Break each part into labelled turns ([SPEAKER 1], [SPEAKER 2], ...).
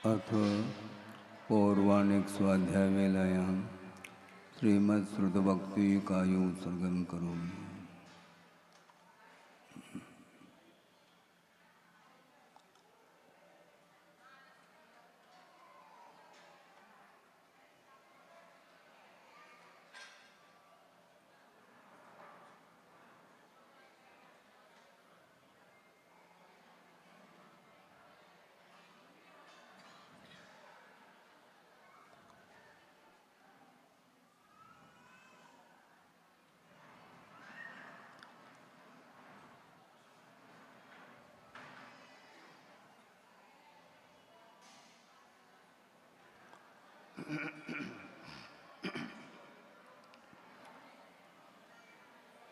[SPEAKER 1] अथ पौर्वाणिक स्वाध्याय वेलायां श्रीमद्श्रुतभक्ति कायोत्सर्गं करोमि।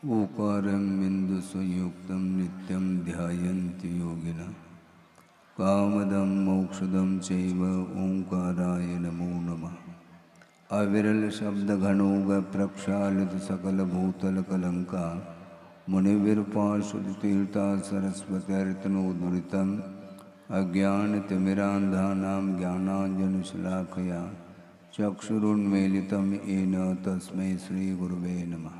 [SPEAKER 1] ओकारं बिन्दुसंयुक्तं नित्यं ध्यायन्ति योगिनः कामदं मोक्षदं चैव ओंकाराय नमो नमः। अविरल शब्दघनोग प्रक्षालित सकल भूतल कलंका मुनिविर्पाशुतीर्था सरस्वत्यर्तनोदुरितम् अज्ञानतिमिरान्धानां ज्ञानाञ्जनशलाकया चक्षुरुन्मीलितं येन तस्मै श्रीगुरुवे नमः।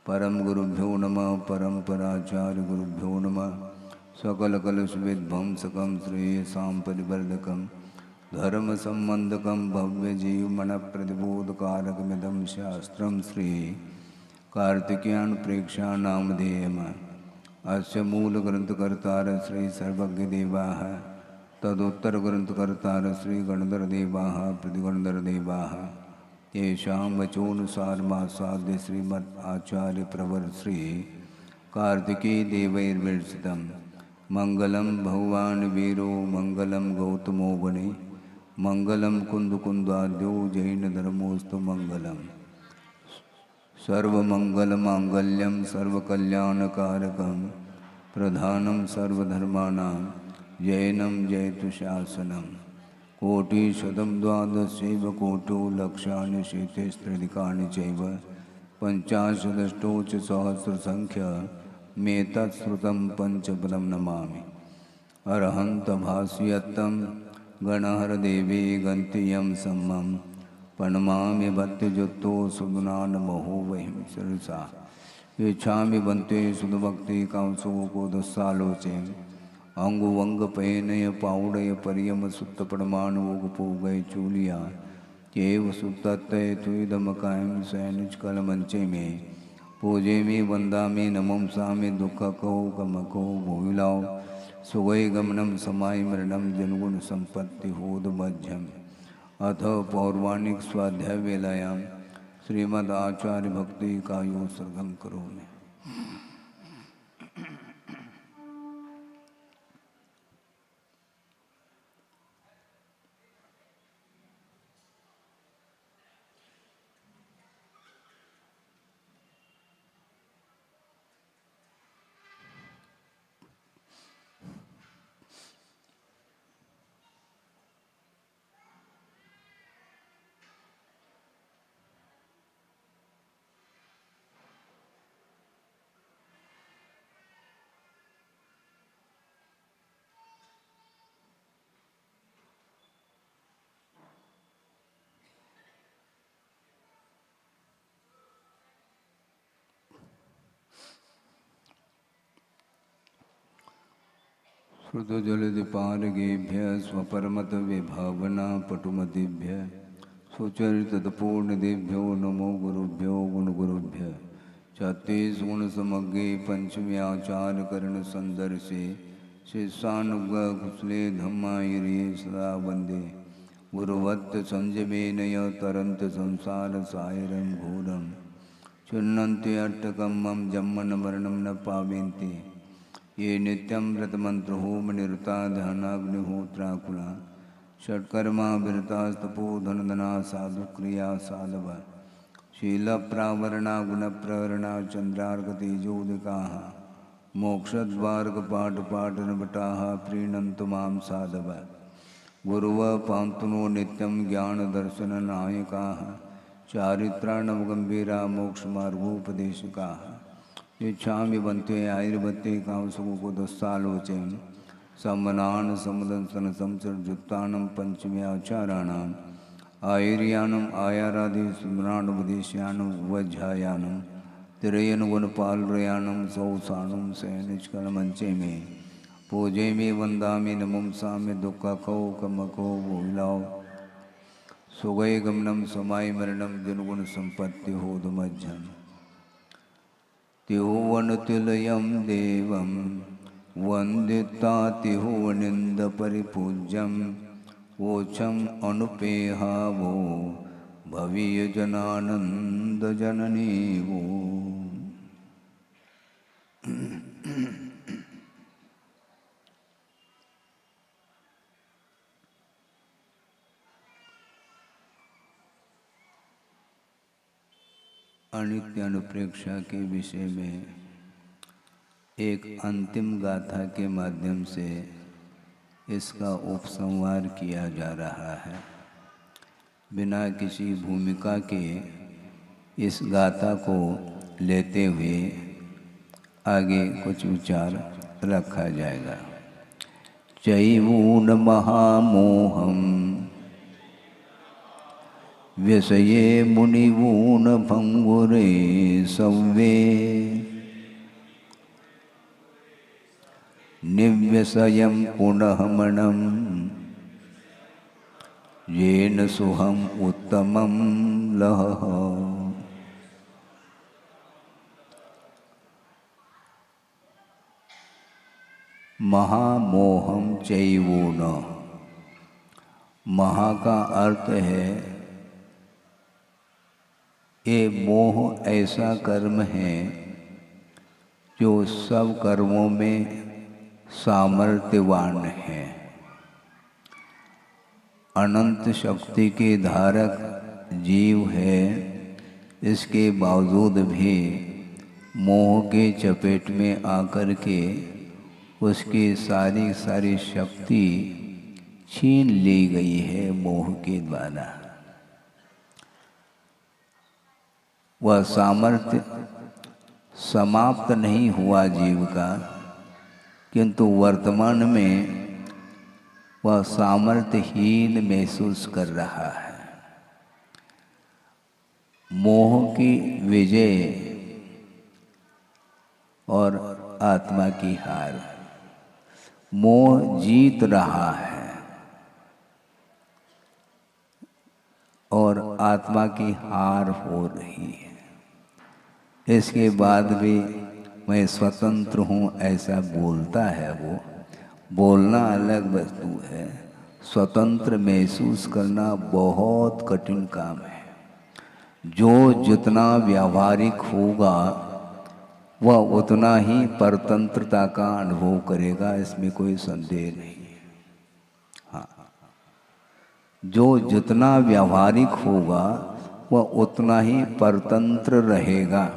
[SPEAKER 1] परम गुरुभ्यो नमः। परम्पराचार्य गुरुभ्यो नमः। सकलकलुषविध्वंसकं श्रेयसां परिवर्धकं धर्म संबंधकं भव्यजीवमनप्रतिबोधकारकमिदं शास्त्रं श्री कार्तिकेयन प्रेक्षा नामधेयम्। अस्य मूलग्रंथकर्तार श्री सर्वज्ञदेवाः तदुत्तरग्रंथकर्तार श्री गणधरदेवाः प्रतिगणधरदेवाः येषां वचोनुसारमासाद्य श्रीमद् आचार्य प्रवर श्री कार्तिकेय देवैर्विरचितं मंगलम भगवान् वीरो मंगलम गौतमो वने मंगलम कुंदकुंदाद्यो जैन धर्मोस्तु मंगलम सर्वमंगलमांगल्यं सर्वकल्याणकारकं प्रधानं सर्वधर्माणां जैनं जयतु शासनम्। कोटिशतं द्वादशैव कोटो लक्षाणि शेतेस्त्रिदिकानि चैव पञ्चाशदष्टौ च सहस्रसङ्ख्यमेतत्श्रुतं पञ्चपदं नमामि। अरहन्तभास्यत्तं गणहरदेवे गन्त्यं सम्मं प्रणमामि भक्तियुक्तो सुगुणान्महो वहिं शिरसा यच्छामि बन्ते सुधभक्ति कांसो कोदसालोचे अंगुवंगपयनय पाउडय परियम सुत्त परमाणुगपोगय चूलिया केव सुत्तय तुदमकायम सैनिचकलमंचे में पूजे में वंदा में नमंसा में दुख कहो गमको भूलाओ सुगय गमनम समाय मरणम जनगुण संपत्ति होद मध्यम। अथ पौर्वाणिक स्वाध्याय वेलायां श्रीमद् आचार्य भक्ति कायोत्सर्गं करोमि। श्रुतजलदिपारगेभ्य स्वपरमत विभावना पटुमतिभ्य सुचरितपूर्णदेभ्यो नमो गुरुभ्यो गुणगुरुभ्य। छत्तीस गुण समग्रे पंचम्याचार कर्ण संदर्शे शिष्यानुग कुशले धम्मायिरे सदा वंदे गुरुवत्त संजमेनय तरंत संसार सायरं घोरं चिन्नन्ति अट्टकं मम जन्मन मरणं न पावेन्ति ये नित्यं व्रतमंत्र होम निरता ध्यानाग्निहोत्राकुला षट्कर्मा विरतास्तपो धनधना साधु क्रिया साधव शील प्रावरणा गुण प्रवरणा चंद्रार्क तेजोदिका मोक्षद्वार्क पाठ पाठ नभटा प्रीणन्तु मां साधव गुरुव पांतुनो नित्यं ज्ञान दर्शन नायका चारित्राणवगंभीरा मोक्षमार्गोपदेशका इच्छामि बन्ते आयुर्बत्ते कांसको दस्सालोचे समनान समदंसन संसर्जुत्तानं पंचम्याचाराणाम् आयुर्यानम आयाराधि स्मरानुपदेश्यानम वज्रायानम तिरयन वनपालरयानम सौसानम सैनिचकलमंचे में पूजे में वंदा में नमम सा में दुखा खो कमको भूलाओ सुगय गमनम समाय मरणम जनगुण संपत्ति हो दुमज्जन तिहुवन तिलयम देवम वंदिता तिहुवनिंद परिपूज्यम वोचम अनुपेहावो भवीय जनानंद जननी वो। अनित्य अनुप्रेक्षा के विषय में एक अंतिम गाथा के माध्यम से इसका उपसंहार किया जा रहा है। बिना किसी भूमिका के इस गाथा को लेते हुए आगे कुछ विचार रखा जाएगा। चैवून महामोहम व्यसये मुनिवून भंगुरे सव्वे निव्यसयं पुनः मनम येन सुहम उत्तमं लह। महामोहम चैवून, महा का अर्थ है ये मोह ऐसा कर्म है जो सब कर्मों में सामर्थ्यवान है। अनंत शक्ति के धारक जीव है, इसके बावजूद भी मोह के चपेट में आकर के उसकी सारी शक्ति छीन ली गई है मोह के द्वारा। वह सामर्थ्य समाप्त नहीं हुआ जीव का, किंतु वर्तमान में वह सामर्थ्यहीन महसूस कर रहा है। मोह की विजय और आत्मा की हार। मोह जीत रहा है और आत्मा की हार हो रही है। इसके बाद भी मैं स्वतंत्र हूँ ऐसा बोलता है। वो बोलना अलग वस्तु है, स्वतंत्र महसूस करना बहुत कठिन काम है। जो जितना व्यावहारिक होगा वह उतना ही परतंत्रता का अनुभव करेगा, इसमें कोई संदेह नहीं है। हाँ, जो जितना व्यावहारिक होगा वह उतना ही परतंत्र रहेगा।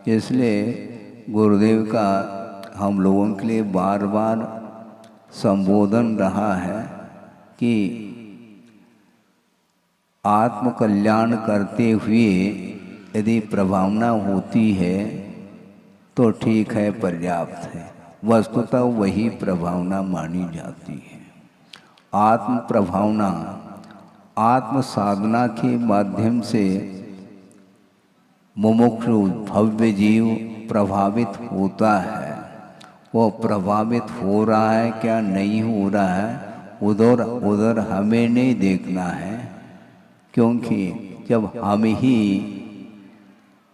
[SPEAKER 1] इसलिए गुरुदेव का हम लोगों के लिए बार बार संबोधन रहा है कि आत्म कल्याण करते हुए यदि प्रभावना होती है तो ठीक है, पर्याप्त है। वस्तुतः वही प्रभावना मानी जाती है। आत्म प्रभावना आत्म साधना के माध्यम से मुमुक्षु भव्य जीव प्रभावित होता है। वो प्रभावित हो रहा है क्या नहीं हो रहा है, उधर हमें नहीं देखना है, क्योंकि जब हम ही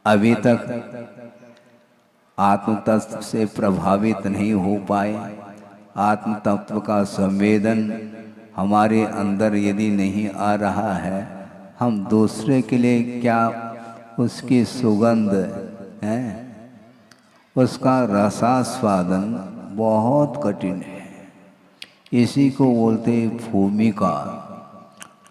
[SPEAKER 1] अभी तक आत्म तत्व से प्रभावित नहीं हो पाए, आत्म तत्व का संवेदन हमारे अंदर यदि नहीं आ रहा है, हम दूसरे के लिए क्या उसकी सुगंध है, उसका रसास्वादन बहुत कठिन है। इसी को बोलते भूमिका।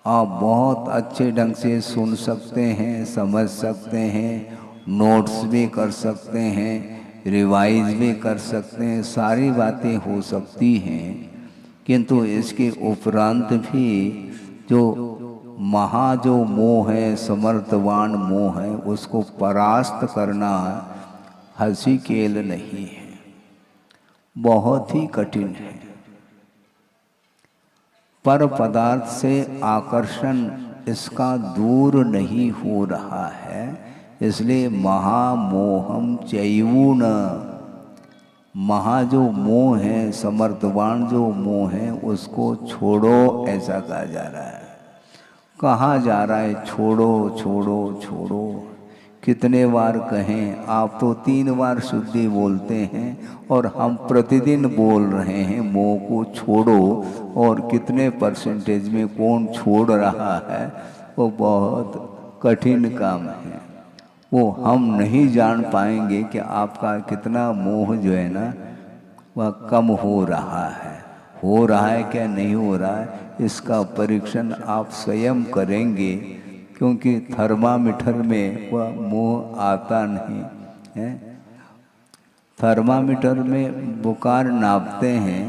[SPEAKER 1] आप बहुत अच्छे ढंग से सुन सकते हैं, समझ सकते हैं, नोट्स भी कर सकते हैं, रिवाइज भी कर सकते हैं, सारी बातें हो सकती हैं, किंतु इसके उपरांत भी जो मोह है, समर्थवान मोह है, उसको परास्त करना हंसी खेल नहीं है, बहुत ही कठिन है। पर पदार्थ से आकर्षण इसका दूर नहीं हो रहा है। इसलिए महामोहम चैवून, महा जो मोह है, समर्थवान जो मोह है, उसको छोड़ो ऐसा कहा जा रहा है। कहा जा रहा है छोड़ो छोड़ो छोड़ो। कितने बार कहें? आप तो 3 बार शुद्धि बोलते हैं और हम प्रतिदिन बोल रहे हैं मोह को छोड़ो। और कितने परसेंटेज में कौन छोड़ रहा है वो बहुत कठिन काम है। वो हम नहीं जान पाएंगे कि आपका कितना मोह जो है ना वह कम हो रहा है क्या नहीं हो रहा है, इसका परीक्षण आप स्वयं करेंगे। क्योंकि थर्मामीटर में वह मोह आता नहीं है। थर्मामीटर में बुखार नापते हैं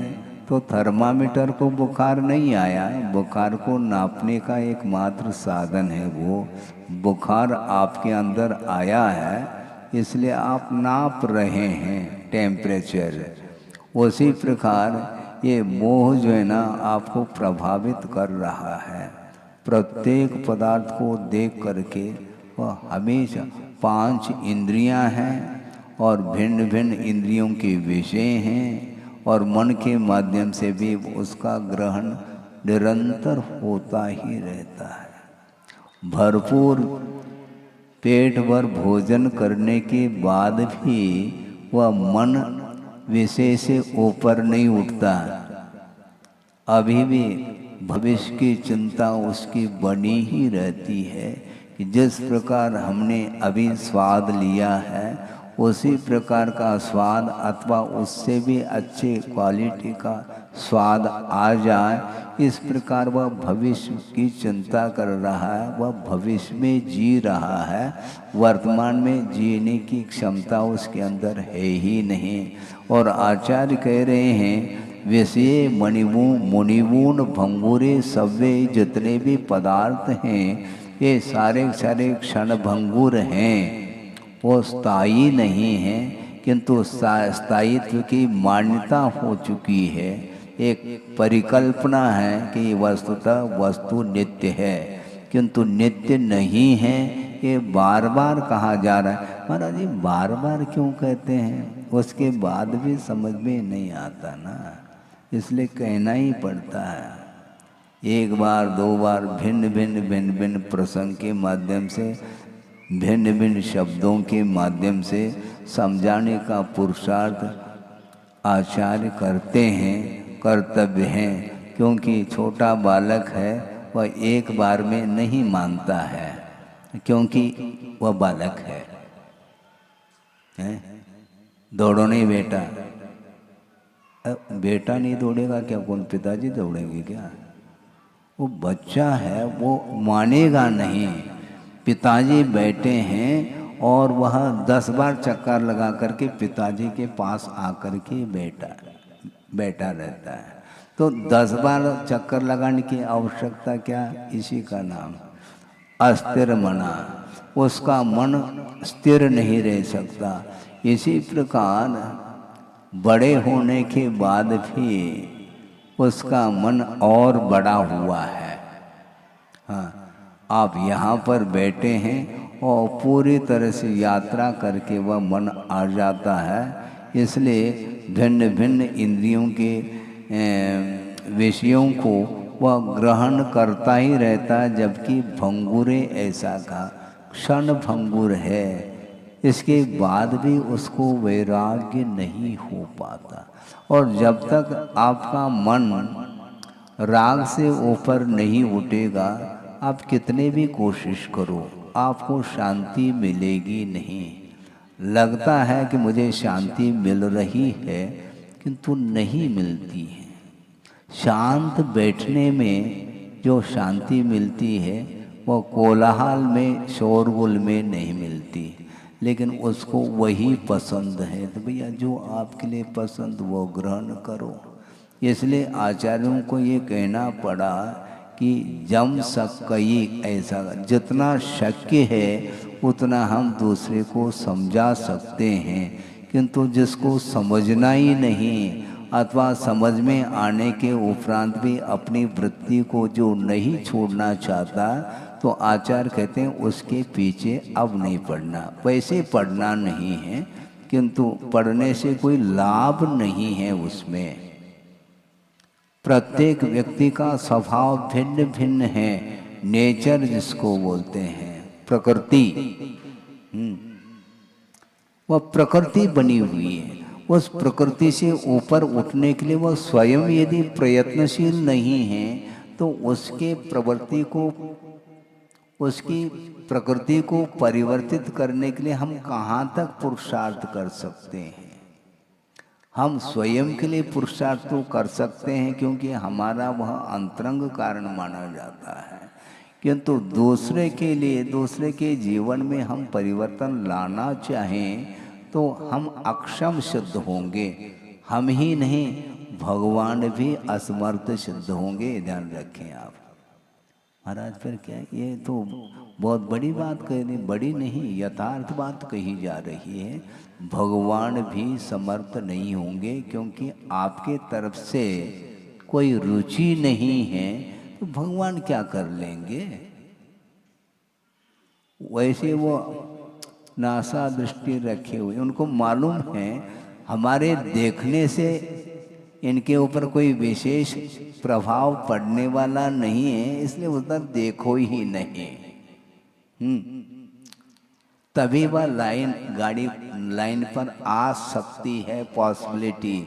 [SPEAKER 1] तो थर्मामीटर को बुखार नहीं आया, बुखार को नापने का एकमात्र साधन है वो। बुखार आपके अंदर आया है इसलिए आप नाप रहे हैं टेम्परेचर। उसी प्रकार ये मोह जो है ना आपको प्रभावित कर रहा है। प्रत्येक पदार्थ को देख करके वह हमेशा 5 इंद्रियां हैं और भिन्न भिन्न इंद्रियों के विषय हैं और मन के माध्यम से भी उसका ग्रहण निरंतर होता ही रहता है। भरपूर पेट भर भोजन करने के बाद भी वह मन विषय से ऊपर नहीं उठता। अभी भी भविष्य की चिंता उसकी बनी ही रहती है कि जिस प्रकार हमने अभी स्वाद लिया है उसी प्रकार का स्वाद अथवा उससे भी अच्छे क्वालिटी का स्वाद आ जाए, इस प्रकार वह भविष्य की चिंता कर रहा है। वह भविष्य में जी रहा है, वर्तमान में जीने की क्षमता उसके अंदर है ही नहीं। और आचार्य कह रहे हैं विषय मुनिवून भंगुरे सव्वे, जितने भी पदार्थ हैं ये सारे सारे क्षण भंगुर हैं, वो स्थायी नहीं है। किंतु स्थायित्व की मान्यता हो चुकी है। एक परिकल्पना है कि वस्तुतः वस्तु नित्य है, किंतु नित्य नहीं है। ये बार बार कहा जा रहा है। महाराज जी बार बार क्यों कहते हैं? उसके बाद भी समझ में नहीं आता ना, इसलिए कहना ही पड़ता है। एक बार 2 बार भिन्न भिन्न प्रसंग के माध्यम से, भिन्न भिन्न शब्दों के माध्यम से समझाने का पुरुषार्थ आचार्य करते हैं, कर्तव्य हैं। क्योंकि छोटा बालक है वह एक बार में नहीं मानता है, क्योंकि वह बालक है। दौड़ो नहीं बेटा, बेटा नहीं दौड़ेगा क्या? कौन पिताजी दौड़ेंगे क्या? वो बच्चा है, वो मानेगा नहीं। पिताजी बैठे हैं और वह 10 बार चक्कर लगा करके पिताजी के पास आकर के बैठा रहता है। तो 10 बार चक्कर लगाने की आवश्यकता क्या? इसी का नाम अस्थिर मना। उसका मन स्थिर नहीं रह सकता। इसी प्रकार बड़े होने के बाद भी उसका मन और बड़ा हुआ है। हाँ, आप यहाँ पर बैठे हैं और पूरी तरह से यात्रा करके वह मन आ जाता है। इसलिए भिन्न भिन्न इंद्रियों के विषयों को वह ग्रहण करता ही रहता है। जबकि भंगुरे ऐसा का क्षण भंगुर है, इसके बाद भी उसको वैराग्य नहीं हो पाता। और जब तक आपका मन राग से ऊपर नहीं उठेगा, आप कितने भी कोशिश करो आपको शांति मिलेगी नहीं। लगता है कि मुझे शांति मिल रही है, किंतु नहीं मिलती है। शांत बैठने में जो शांति मिलती है वो कोलाहल में, शोरगुल में नहीं मिलती। लेकिन उसको वही पसंद है, तो भैया जो आपके लिए पसंद वो ग्रहण करो। इसलिए आचार्यों को ये कहना पड़ा कि जम सकई, ऐसा जितना शक्य है उतना हम दूसरे को समझा सकते हैं। किंतु जिसको समझना ही नहीं अथवा समझ में आने के उपरांत भी अपनी वृत्ति को जो नहीं छोड़ना चाहता, तो आचार्य कहते हैं उसके पीछे अब नहीं पड़ना। वैसे पढ़ना नहीं है, किंतु पढ़ने से कोई लाभ नहीं है उसमें। प्रत्येक व्यक्ति का स्वभाव भिन्न भिन्न है, नेचर जिसको बोलते हैं, प्रकृति। वह प्रकृति बनी हुई है। उस प्रकृति से ऊपर उठने के लिए वह स्वयं यदि प्रयत्नशील नहीं है, तो उसके प्रवृत्ति को, उसकी प्रकृति को परिवर्तित करने के लिए हम कहाँ तक पुरुषार्थ कर सकते हैं। हम स्वयं के लिए पुरुषार्थ तो कर सकते हैं, क्योंकि हमारा वह अंतरंग कारण माना जाता है, किंतु दूसरे के लिए, दूसरे के जीवन में हम परिवर्तन लाना चाहें तो हम अक्षम सिद्ध होंगे। हम ही नहीं, भगवान भी असमर्थ सिद्ध होंगे। ध्यान रखें आप। महाराज फिर क्या, ये तो बहुत बड़ी बात कह रही, बड़ी नहीं, यथार्थ बात कही जा रही है। भगवान भी समर्थ नहीं होंगे, क्योंकि आपके तरफ से कोई रुचि नहीं है, तो भगवान क्या कर लेंगे। वैसे वो नासा दृष्टि रखे हुए, उनको मालूम है हमारे देखने से इनके ऊपर कोई विशेष प्रभाव पड़ने वाला नहीं है, इसलिए उधर देखो ही नहीं। तभी वह गाड़ी लाइन पर आ सकती है, पॉसिबिलिटी,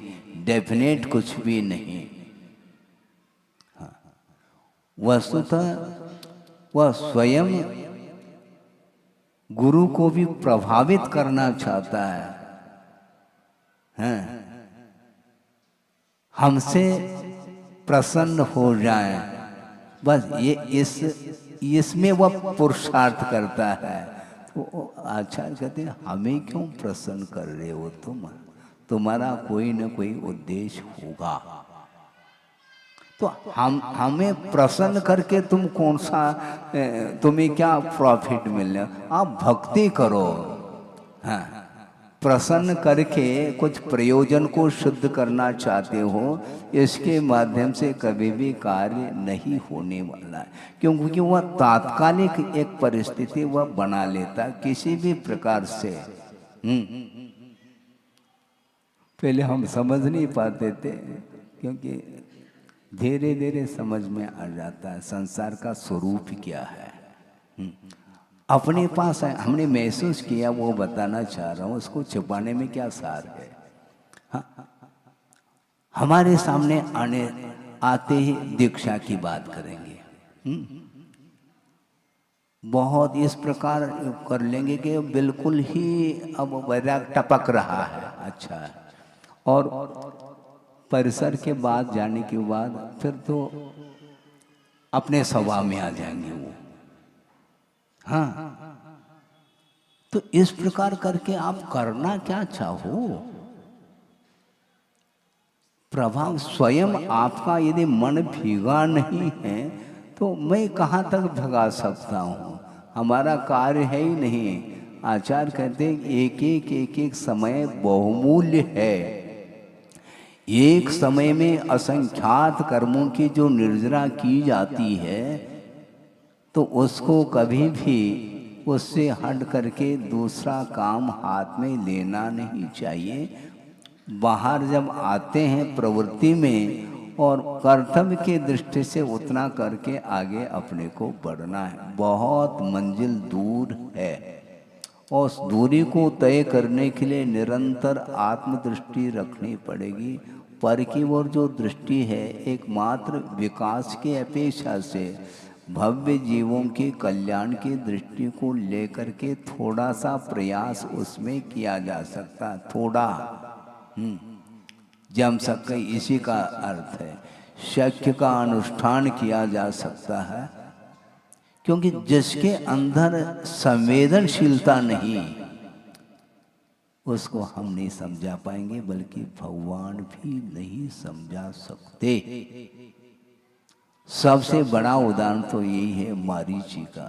[SPEAKER 1] डेफिनेट कुछ भी नहीं। हाँ, वस्तुतः वह स्वयं गुरु को भी प्रभावित करना चाहता है। हाँ, हमसे प्रसन्न हो जाए, बस ये इसमें वह पुरुषार्थ करता है। तो आचार्य कहते हैं हमें क्यों प्रसन्न कर रहे हो तुम, तुम्हारा कोई न कोई उद्देश्य होगा। तो हमें प्रसन्न करके तुम कौन सा, तुम्हें क्या प्रॉफिट मिलने, आप भक्ति करो। हाँ, प्रसन्न करके कुछ प्रयोजन को शुद्ध करना चाहते हो, इसके माध्यम से कभी भी कार्य नहीं होने वाला है, क्योंकि वह तात्कालिक एक परिस्थिति वह बना लेता किसी भी प्रकार से। पहले हम समझ नहीं पाते थे, क्योंकि धीरे धीरे समझ में आ जाता है संसार का स्वरूप क्या है। अपने पास है, हमने महसूस किया, वो बताना चाह रहा हूँ, उसको छुपाने में क्या सार है। हाँ, हमारे सामने आते ही दीक्षा की बात करेंगे। बहुत इस प्रकार कर लेंगे कि बिल्कुल ही अब वैराग टपक रहा है। अच्छा है। और परिसर के बाद जाने के बाद फिर तो अपने स्वभाव में आ जाएंगे वो। हाँ, तो इस प्रकार करके आप करना क्या चाहो, प्रभाव स्वयं आपका यदि मन भीगा नहीं है, तो मैं कहाँ तक भगा सकता हूँ, हमारा कार्य है ही नहीं। आचार्य कहते हैं एक एक समय बहुमूल्य है। एक समय में असंख्यात कर्मों की जो निर्जरा की जाती है, तो उसको कभी भी उससे हट करके दूसरा काम हाथ में लेना नहीं चाहिए। बाहर जब आते हैं प्रवृत्ति में, और कर्तव्य की दृष्टि से उतना करके आगे अपने को बढ़ना है। बहुत मंजिल दूर है, और उस दूरी को तय करने के लिए निरंतर आत्मदृष्टि रखनी पड़ेगी। पर की ओर जो दृष्टि है, एकमात्र विकास की अपेक्षा से भव्य जीवों के कल्याण की दृष्टि को लेकर के थोड़ा सा प्रयास उसमें किया जा सकता, थोड़ा जम सके, इसी का अर्थ है। शक्य का अनुष्ठान किया जा सकता है, क्योंकि जिसके अंदर संवेदनशीलता नहीं, उसको हम नहीं समझा पाएंगे, बल्कि भगवान भी नहीं समझा सकते। सबसे बड़ा उदाहरण तो यही है मारीची का।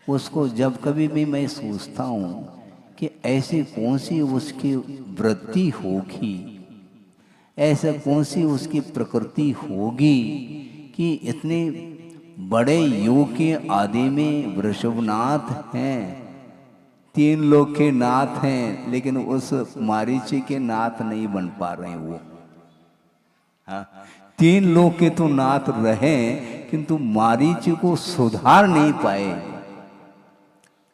[SPEAKER 1] उसको जब कभी भी मैं सोचता हूँ कि ऐसी कौन सी उसकी वृत्ति होगी ऐसा कौन सी उसकी प्रकृति होगी कि इतने बड़े योग के आदि में वृषभनाथ हैं, 3 लोग के नाथ हैं, लेकिन उस मारीची के नाथ नहीं बन पा रहे हैं वो। हाँ, 3 लोग के तो नाथ रहे किंतु मारीची को सुधार नहीं पाए।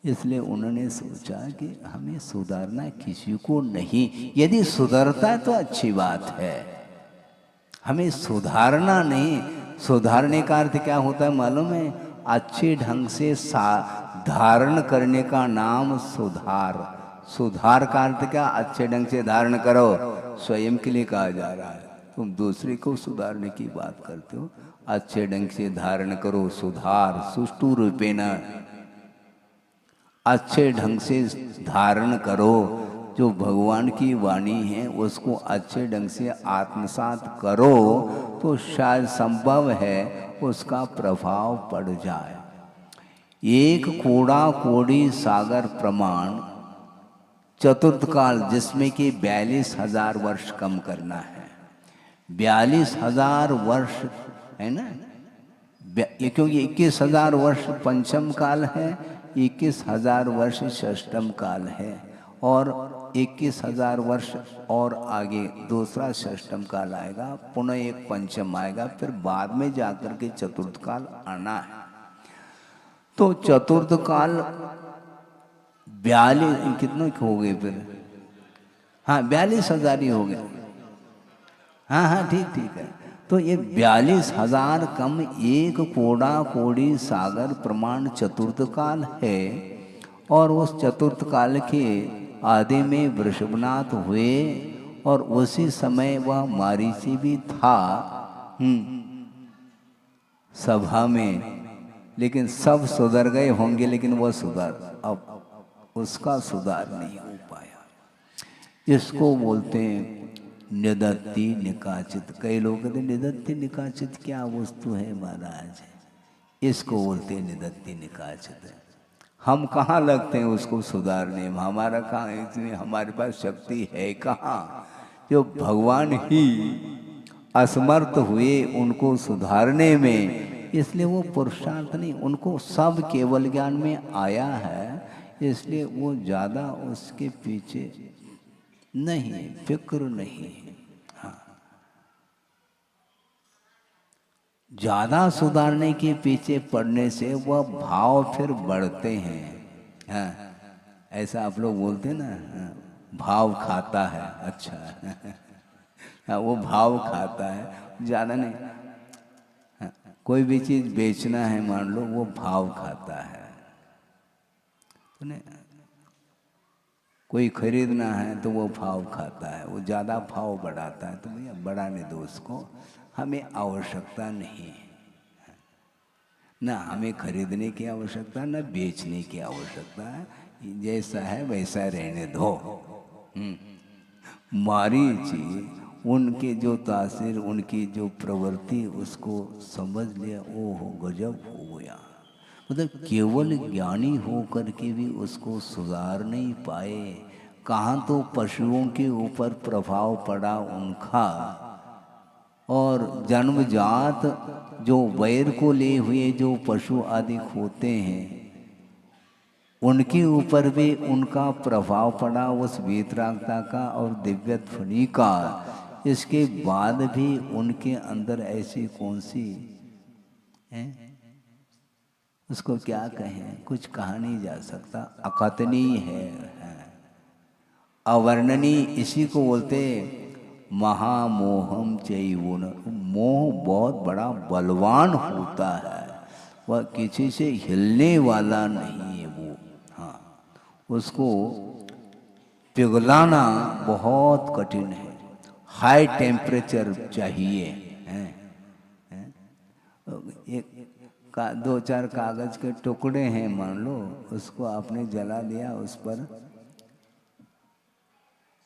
[SPEAKER 1] इसलिए उन्होंने सोचा कि हमें सुधारना किसी को नहीं, यदि सुधरता है तो अच्छी बात है, हमें सुधारना नहीं। सुधारने का अर्थ क्या होता है मालूम है? अच्छे ढंग से धारण करने का नाम सुधार। सुधार का अर्थ क्या? अच्छे ढंग से धारण करो, स्वयं के लिए कहा जा रहा है। तुम दूसरे को सुधारने की बात करते हो। अच्छे ढंग से धारण करो, सुधार सुष्ठु रूपेण, अच्छे ढंग से धारण करो। जो भगवान की वाणी है उसको अच्छे ढंग से आत्मसात करो तो शायद संभव है उसका प्रभाव पड़ जाए। एक कोड़ा कोड़ी सागर प्रमाण चतुर्थ काल, जिसमें कि 42,000 वर्ष कम करना है। 42,000 वर्ष है ना, क्योंकि 21,000 वर्ष पंचम काल है, 21,000 वर्ष षष्टम काल है, और 21,000 वर्ष और आगे दूसरा षष्टम काल आएगा, पुनः एक पंचम आएगा, फिर बाद में जाकर के चतुर्थ काल आना है। तो चतुर्थ काल 42 कितने हो गए फिर? हाँ, 42,000 ही हो गए। हाँ हाँ, ठीक है। तो ये 42,000 कम एक कोड़ा कोड़ी सागर प्रमाण चतुर्थ काल है, और उस चतुर्थ काल के आदि में वृषभनाथ हुए, और उसी समय वह मारीची भी था सभा में। लेकिन सब सुधर गए होंगे, लेकिन वह अब उसका सुधार नहीं हो पाया। इसको बोलते हैं निदत्ति निकाचित। कई लोग कहते निदत्ति निकाचित क्या वस्तु है महाराज? इसको बोलते हैं निदत्ति निकाचित। हम कहाँ लगते हैं उसको सुधारने में? हमारा कहाँ, इसमें हमारे पास शक्ति है कहाँ? जो भगवान ही असमर्थ हुए उनको सुधारने में, इसलिए वो पुरुषार्थ नहीं, उनको सब केवल ज्ञान में आया है, इसलिए वो ज़्यादा उसके पीछे नहीं, फिक्र नहीं। हाँ, ज़्यादा सुधारने के पीछे पड़ने से वह भाव फिर बढ़ते हैं। हाँ, ऐसा आप लोग बोलते हैं ना, हाँ, भाव खाता है। अच्छा हाँ, वो भाव खाता है, ज़्यादा नहीं। हाँ, कोई भी चीज़ बेचना है मान लो, वो भाव खाता है। तो नहीं, कोई खरीदना है तो वो भाव खाता है, वो ज़्यादा भाव बढ़ाता है। तो भैया बढ़ाने दो उसको, हमें आवश्यकता नहीं है। ना हमें खरीदने की आवश्यकता, ना बेचने की आवश्यकता है। जैसा है वैसा रहने दो। मारीची उनके जो तासीर, उनकी जो प्रवृत्ति, उसको समझ लिया, ओहो गजब हो गया। मतलब केवल ज्ञानी होकर के भी उसको सुधार नहीं पाए। कहाँ तो पशुओं के ऊपर प्रभाव पड़ा उनका, और जन्मजात जो वैर को ले हुए जो पशु आदि होते हैं, उनके ऊपर भी उनका प्रभाव पड़ा, उस वीतरागता का और दिव्य ध्वनि का। इसके बाद भी उनके अंदर ऐसी कौन सी है, उसको क्या कहें, कुछ कहा नहीं जा सकता, अकथनीय है, अवर्णनीय। इसी को बोलते महामोहम चैवुन। मोह बहुत बड़ा बलवान होता है, वह किसी से हिलने वाला नहीं है वो। हाँ, उसको पिघलाना बहुत कठिन है, हाई टेम्परेचर चाहिए। एक 2-4 कागज के टुकड़े हैं मान लो, उसको आपने जला दिया, उस पर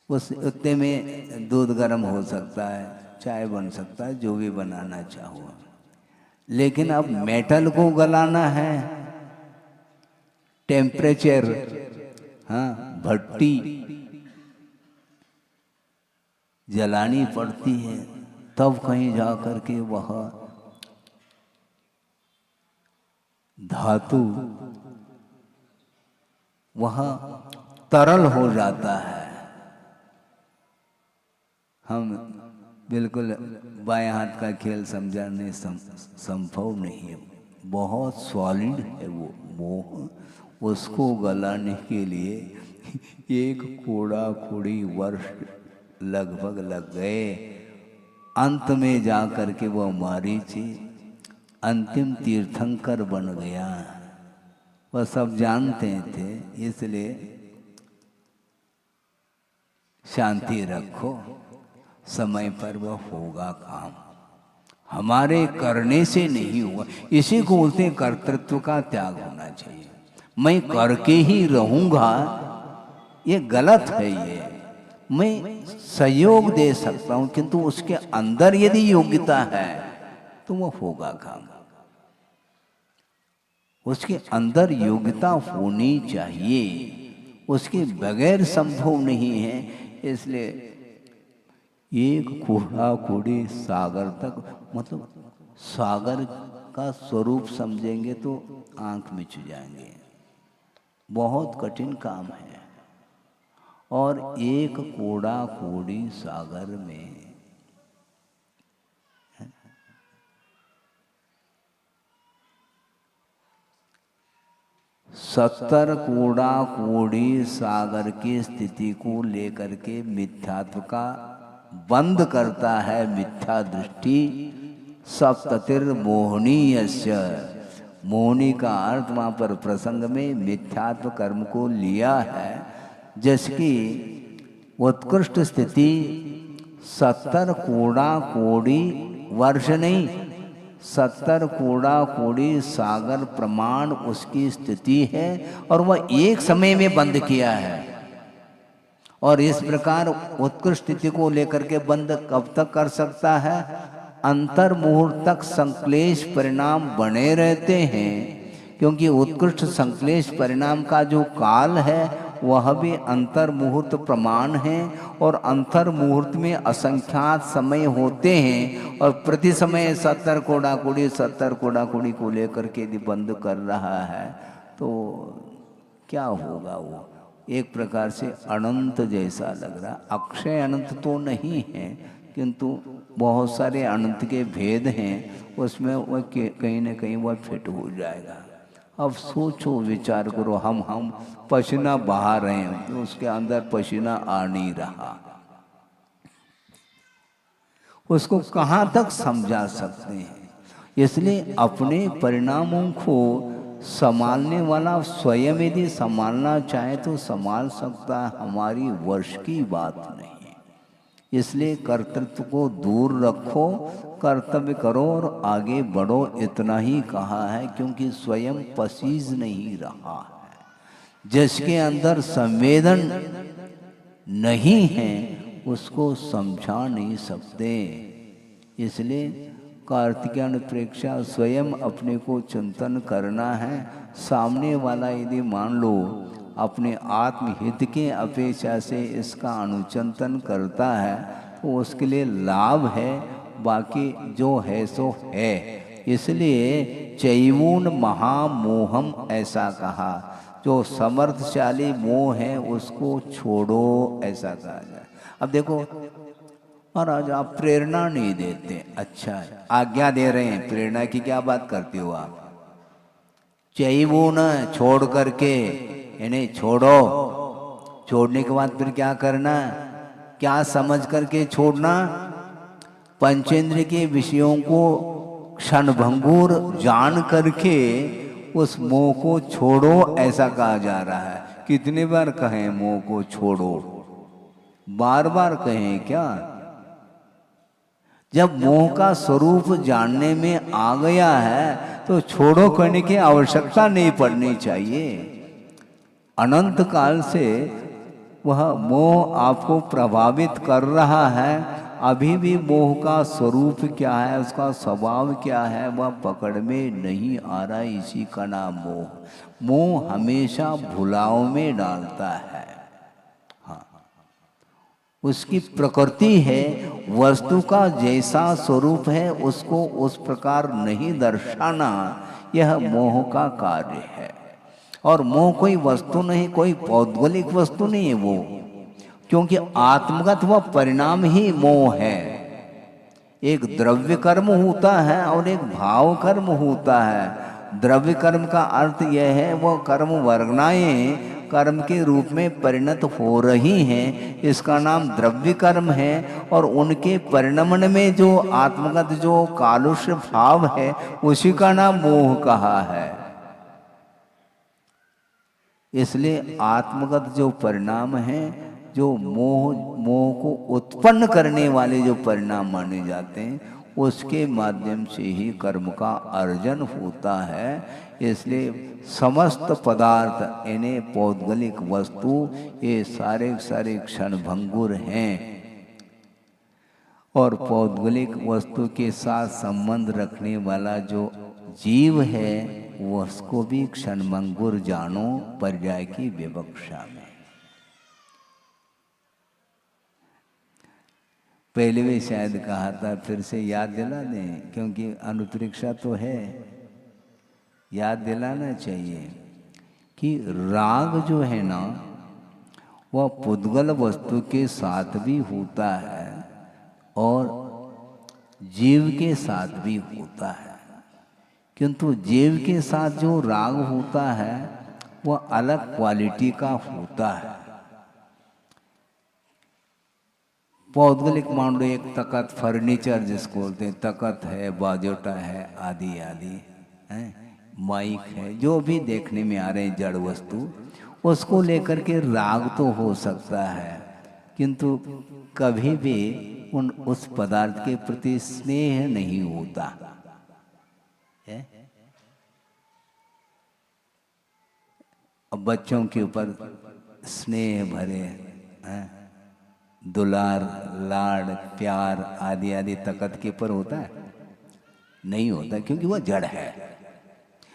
[SPEAKER 1] उस उतने में दूध गर्म हो सकता है, चाय बन सकता है, जो भी बनाना चाहो। लेकिन अब मेटल को गलाना है, टेम्परेचर, हाँ, भट्टी, जलानी पड़ती है, तब कहीं जा कर के वह धातु वह तरल हो जाता है। हम बिल्कुल बाएं हाथ का खेल समझाने संभव नहीं है, बहुत सॉलिड है वो मोह। उसको गलाने के लिए एक कोड़ा कोड़ी वर्ष लगभग लग गए। अंत में जा कर के वह मारीची अंतिम तीर्थंकर बन गया। वह सब जानते थे, इसलिए शांति रखो, समय पर वह होगा काम, हमारे करने से नहीं हुआ। इसी को बोलते हैं कर्तृत्व का त्याग होना चाहिए। मैं करके ही रहूंगा, ये गलत है। ये मैं सहयोग दे सकता हूं, किंतु उसके अंदर यदि योग्यता है तो वह होगा काम। उसके अंदर योग्यता होनी चाहिए, उसके बगैर संभव नहीं है। इसलिए एक कूड़ा कूड़ी सागर तक, मतलब सागर का स्वरूप समझेंगे तो आंख मिच जाएंगे। बहुत कठिन काम है। और एक कूड़ा कूड़ी सागर में 70 कूड़ा कूड़ी सागर की स्थिति को लेकर के मिथ्यात्व का बंद करता है मिथ्या दृष्टि। सप्ततिर्मोहनीयस्य, मोहनी का अर्थ वहाँ पर प्रसंग में मिथ्यात्व कर्म को लिया है, जिसकी उत्कृष्ट स्थिति 70 कूड़ा कूड़ी वर्ष नहीं, 70 कूड़ा कूड़ी सागर प्रमाण उसकी स्थिति है, और वह एक समय में बंद किया है। और इस प्रकार उत्कृष्ट स्थिति को लेकर के बंद कब तक कर सकता है? अंतर मुहूर्त तक संक्लेश परिणाम बने रहते हैं, क्योंकि उत्कृष्ट संक्लेश परिणाम का जो काल है वह भी अंतर मुहूर्त प्रमाण है। और अंतर मुहूर्त में असंख्यात समय होते हैं, और प्रति समय 70 कूड़ा कूड़ी को लेकर के यदि बंद कर रहा है तो क्या होगा? वो एक प्रकार से अनंत जैसा लग रहा। अक्षय अनंत तो नहीं है, किंतु बहुत सारे अनंत के भेद हैं, उसमें वह कहीं न कहीं वह फिट हो जाएगा। अब सोचो, विचार करो, हम पसीना बहा रहे हैं तो उसके अंदर पसीना आ नहीं रहा, उसको कहाँ तक समझा सकते हैं? इसलिए अपने परिणामों को संभालने वाला स्वयं यदि संभालना चाहे तो संभाल सकता है, हमारी वश की बात नहीं। इसलिए कर्तृत्व को दूर रखो, कर्तव्य करो और आगे बढ़ो, इतना ही कहा है, क्योंकि स्वयं पसीज नहीं रहा है। जिसके अंदर संवेदन नहीं है उसको समझा नहीं सकते। इसलिए कार्तिकेय प्रेक्षा स्वयं अपने को चिंतन करना है। सामने वाला यदि मान लो अपने आत्महित के अपेक्षा से इसका अनुचिंतन करता है तो उसके लिए लाभ है, बाकी जो है सो है। इसलिए चैवून महामोहम ऐसा कहा, जो समर्थशाली मोह है उसको छोड़ो, ऐसा कहा जाए। अब देखो महाराज, आप प्रेरणा नहीं देते, अच्छा आज्ञा दे रहे हैं, प्रेरणा की क्या बात करते हो आप? चैवून छोड़ करके, इन्हें छोड़ो। छोड़ने के बाद फिर क्या करना? क्या समझ करके छोड़ना? पंचेंद्र के विषयों को क्षणभंगुर जान करके उस मोह को छोड़ो, ऐसा कहा जा रहा है। कितने बार कहें मोह को छोड़ो? बार बार कहें क्या? जब मोह का स्वरूप जानने में आ गया है तो छोड़ो करने की आवश्यकता नहीं पड़नी चाहिए। अनंत काल से वह मोह आपको प्रभावित कर रहा है, अभी भी मोह का स्वरूप क्या है, उसका स्वभाव क्या है, वह पकड़ में नहीं आ रहा। इसी का नाम मोह। मोह हमेशा भुलाव में डालता है। हाँ, उसकी प्रकृति है, वस्तु का जैसा स्वरूप है उसको उस प्रकार नहीं दर्शाना, यह मोह का कार्य है। और मोह कोई वस्तु नहीं, कोई भौगोलिक वस्तु नहीं है वो, क्योंकि आत्मगत वह परिणाम ही मोह है। एक द्रव्य कर्म होता है और एक भाव कर्म होता है। द्रव्य कर्म का अर्थ यह है वह कर्म वर्गनाएं कर्म के रूप में परिणत हो रही हैं, इसका नाम द्रव्य कर्म है। और उनके परिणमन में जो आत्मगत जो कालुष्य भाव है उसी का नाम मोह कहा है। इसलिए आत्मगत जो परिणाम है, जो मोह को उत्पन्न करने वाले जो परिणाम माने जाते हैं, उसके माध्यम से ही कर्म का अर्जन होता है। इसलिए समस्त पदार्थ यानी पौद्गलिक वस्तु ये सारे सारे क्षणभंगुर हैं। और पौद्गलिक वस्तु के साथ संबंध रखने वाला जो जीव है उसको भी क्षणभंगुर जानो पर्याय की विवक्षा में। पहले भी शायद कहा था, फिर से याद दिला दें, क्योंकि अनुप्रेक्षा तो है, याद दिलाना चाहिए कि राग जो है ना वह पुद्गल वस्तु के साथ भी होता है और जीव के साथ भी होता है। किंतु जीव के साथ जो राग होता है वह अलग क्वालिटी का होता है। पौद्गलिक मान लो एक तकत, फर्नीचर जिसको बोलते हैं, तकत है, बाजोटा है, आदि आदि है, माइक है, जो भी देखने में आ रहे हैं जड़ वस्तु, उसको लेकर के राग तो हो सकता है, किंतु कभी भी उस पदार्थ के प्रति स्नेह नहीं होता है। अब बच्चों के ऊपर स्नेह भरे हैं, दुलार, लाड़, प्यार आदि आदि तकत के ऊपर होता है? नहीं होता, क्योंकि वह जड़ है।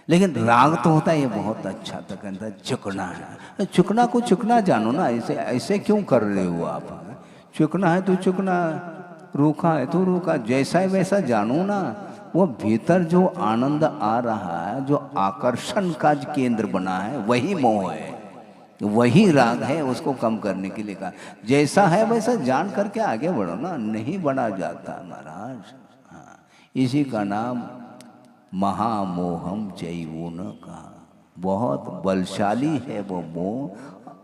[SPEAKER 1] लेकिन राग तो होता है, ये बहुत अच्छा तक चुकना है। चुकना को चुकना जानो ना, ऐसे ऐसे क्यों कर रहे हो आप? चुकना है तो चुकना, रूखा है तो रूखा, जैसा है वैसा जानो ना। वो भीतर जो आनंद आ रहा है, जो आकर्षण का केंद्र बना है, वही मोह है, वही राग है। उसको कम करने के लिए कहा, जैसा है वैसा जान करके आगे बढ़ो ना, नहीं बढ़ा जाता महाराज। हाँ, इसी का नाम महामोहम चैवोन कहा। बहुत बलशाली है वो मोह,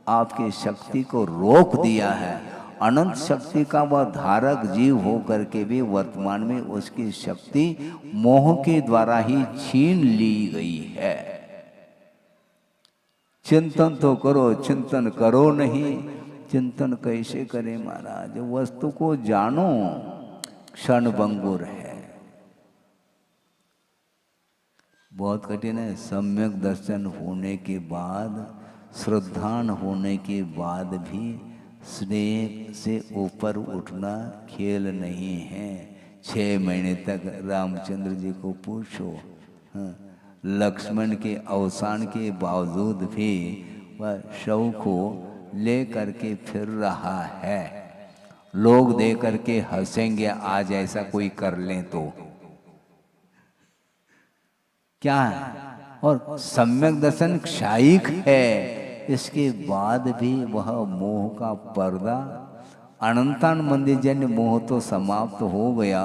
[SPEAKER 1] आपकी शक्ति को रोक दिया है। अनंत शक्ति का वह धारक जीव हो करके भी वर्तमान में उसकी शक्ति मोह के द्वारा ही छीन ली गई है। चिंतन तो करो, चिंतन करो नहीं, चिंतन कैसे करें महाराज? वस्तु को जानो, क्षणभंगुर है, बहुत कठिन है। सम्यक दर्शन होने के बाद, श्रद्धान होने के बाद भी स्नेह से ऊपर उठना खेल नहीं है। 6 महीने तक रामचंद्र जी को पूछो, लक्ष्मण के अवसान के बावजूद भी वह शव को ले करके फिर रहा है। लोग देख करके हंसेंगे आज ऐसा कोई कर ले तो क्या है? और सम्यक दर्शन क्षायिक है, इसके बाद भी वह मोह का पर्दा, अनंतान मंदिरजन्य मोह तो समाप्त हो गया,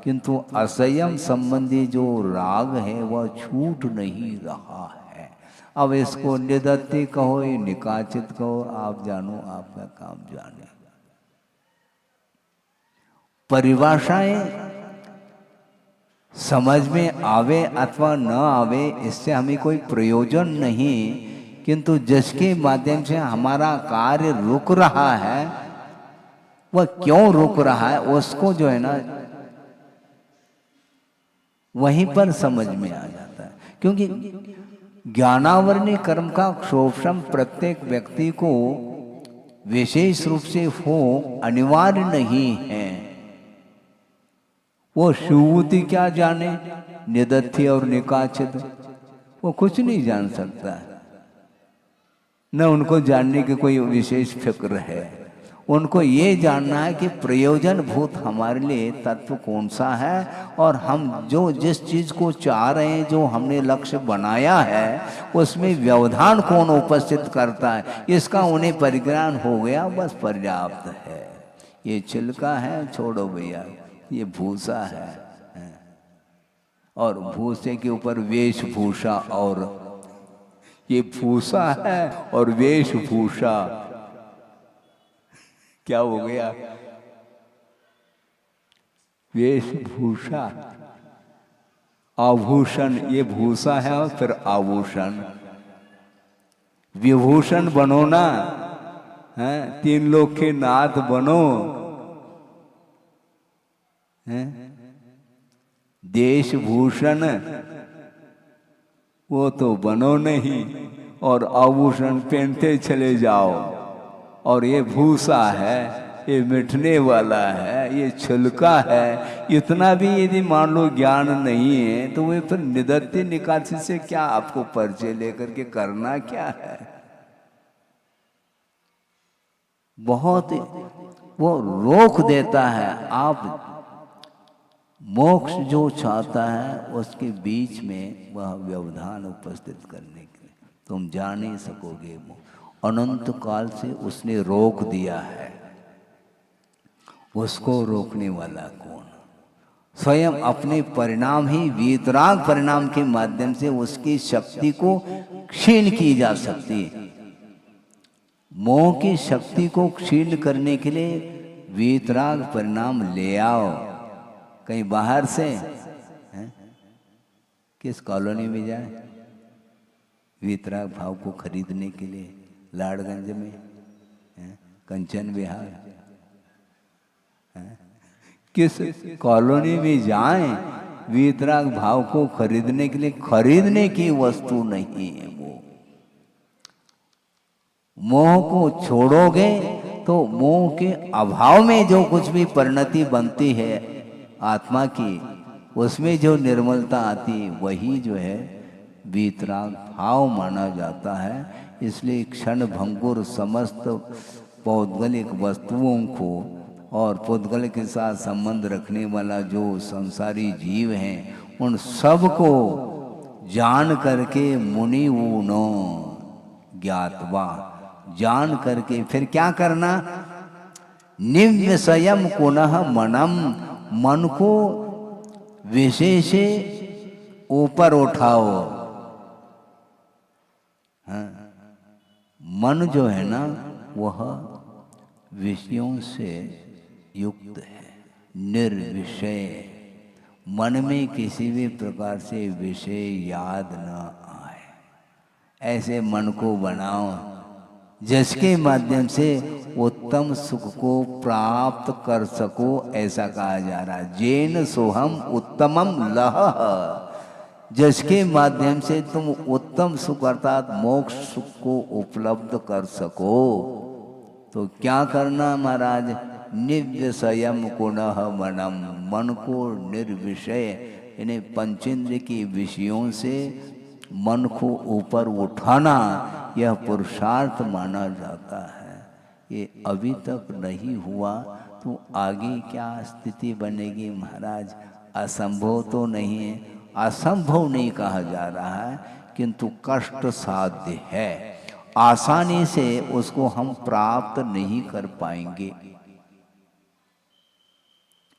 [SPEAKER 1] किंतु असंयम संबंधी जो राग है वह छूट नहीं रहा है। अब इसको निदत्ति कहो, निकाचित कहो, आप जानो, आपका काम जाने। परिभाषाएं समझ में आवे अथवा न आवे, इससे हमें कोई प्रयोजन नहीं, किंतु जिसके माध्यम से हमारा कार्य रुक रहा है, वह क्यों रुक रहा है उसको जो है ना वहीं पर समझ में आ जाता है। क्योंकि ज्ञानावरणी कर्म का क्षोभम प्रत्येक व्यक्ति को विशेष रूप से हो अनिवार्य नहीं है। वो शुभूति क्या जाने, निदत्थि और निकाचित, वो कुछ नहीं जान सकता है, न उनको जानने की कोई विशेष फिक्र है। उनको ये जानना है कि प्रयोजन भूत हमारे लिए तत्व कौन सा है, और हम जो जिस चीज को चाह रहे हैं, जो हमने लक्ष्य बनाया है, उसमें व्यवधान कौन उपस्थित करता है, इसका उन्हें परिज्ञान हो गया, बस पर्याप्त है। ये छिलका है, छोड़ो भैया, ये भूसा है, और भूसे के ऊपर वेशभूषा, और ये भूसा है और वेशभूषा, क्या हो गया? वेशभूषा, आभूषण, ये भूसा है और फिर आभूषण। विभूषण बनो ना, हैं, तीन लोग के नाथ बनो, हैं, देशभूषण वो तो बनो नहीं, और आभूषण पहनते चले जाओ। और ये भूसा है, ये मिटने वाला है, ये छिलका है, इतना भी यदि मान लो ज्ञान नहीं है तो वे फिर निदत्ति निकासी से क्या आपको परिचय लेकर के करना क्या है? बहुत वो रोक देता है। आप मोक्ष जो चाहता है उसके बीच में वह व्यवधान उपस्थित करने के लिए तुम जा नहीं सकोगे। अनंत काल से उसने रोक दिया है, उसको रोकने वाला कौन? स्वयं अपने परिणाम ही वीतराग परिणाम के माध्यम से उसकी शक्ति को क्षीण की जा सकती है। मोह की शक्ति को क्षीण करने के लिए वीतराग परिणाम ले आओ कहीं बाहर से, हैं? किस कॉलोनी में जाए वीतराग भाव को खरीदने के लिए? लाड़गंज में, हैं? कंचन विहार, हैं? किस कॉलोनी में जाएं वीतराग भाव को खरीदने के लिए? खरीदने की वस्तु नहीं है वो। मोह को छोड़ोगे तो मोह के अभाव में जो कुछ भी परिणति बनती है आत्मा की, उसमें जो निर्मलता आती वही जो है वीतराग भाव माना जाता है। इसलिए क्षण भंगुर समस्त पौद्गलिक वस्तुओं को और पौद्गल के साथ संबंध रखने वाला जो संसारी जीव हैं उन सब को जान करके मुनि ऊनो ज्ञातवा, जान करके फिर क्या करना? निव्यसयम पुनः मनम, मन को विशेष ऊपर उठाओ। हाँ, मन जो है ना वह विषयों से युक्त है, निर्विषय। मन में किसी भी प्रकार से विषय याद न आए, ऐसे मन को बनाओ जिसके माध्यम से उत्तम सुख को प्राप्त कर सको। ऐसा कहा जा रहा है, जेन सोहम उत्तमम लह, जिसके माध्यम से तुम उत्तम सुख अर्थात मोक्ष सुख को उपलब्ध कर सको। तो क्या करना महाराज? निव्यसयम पुनः मनम, मन को निर्विषय यानी पंचेंद्र के विषयों से मन को ऊपर उठाना, यह पुरुषार्थ माना जाता है। ये अभी तक नहीं हुआ तो आगे क्या स्थिति बनेगी महाराज? असंभव तो नहीं है, असंभव नहीं कहा जा रहा है, किंतु कष्ट साध्य है। आसानी से उसको हम प्राप्त नहीं कर पाएंगे।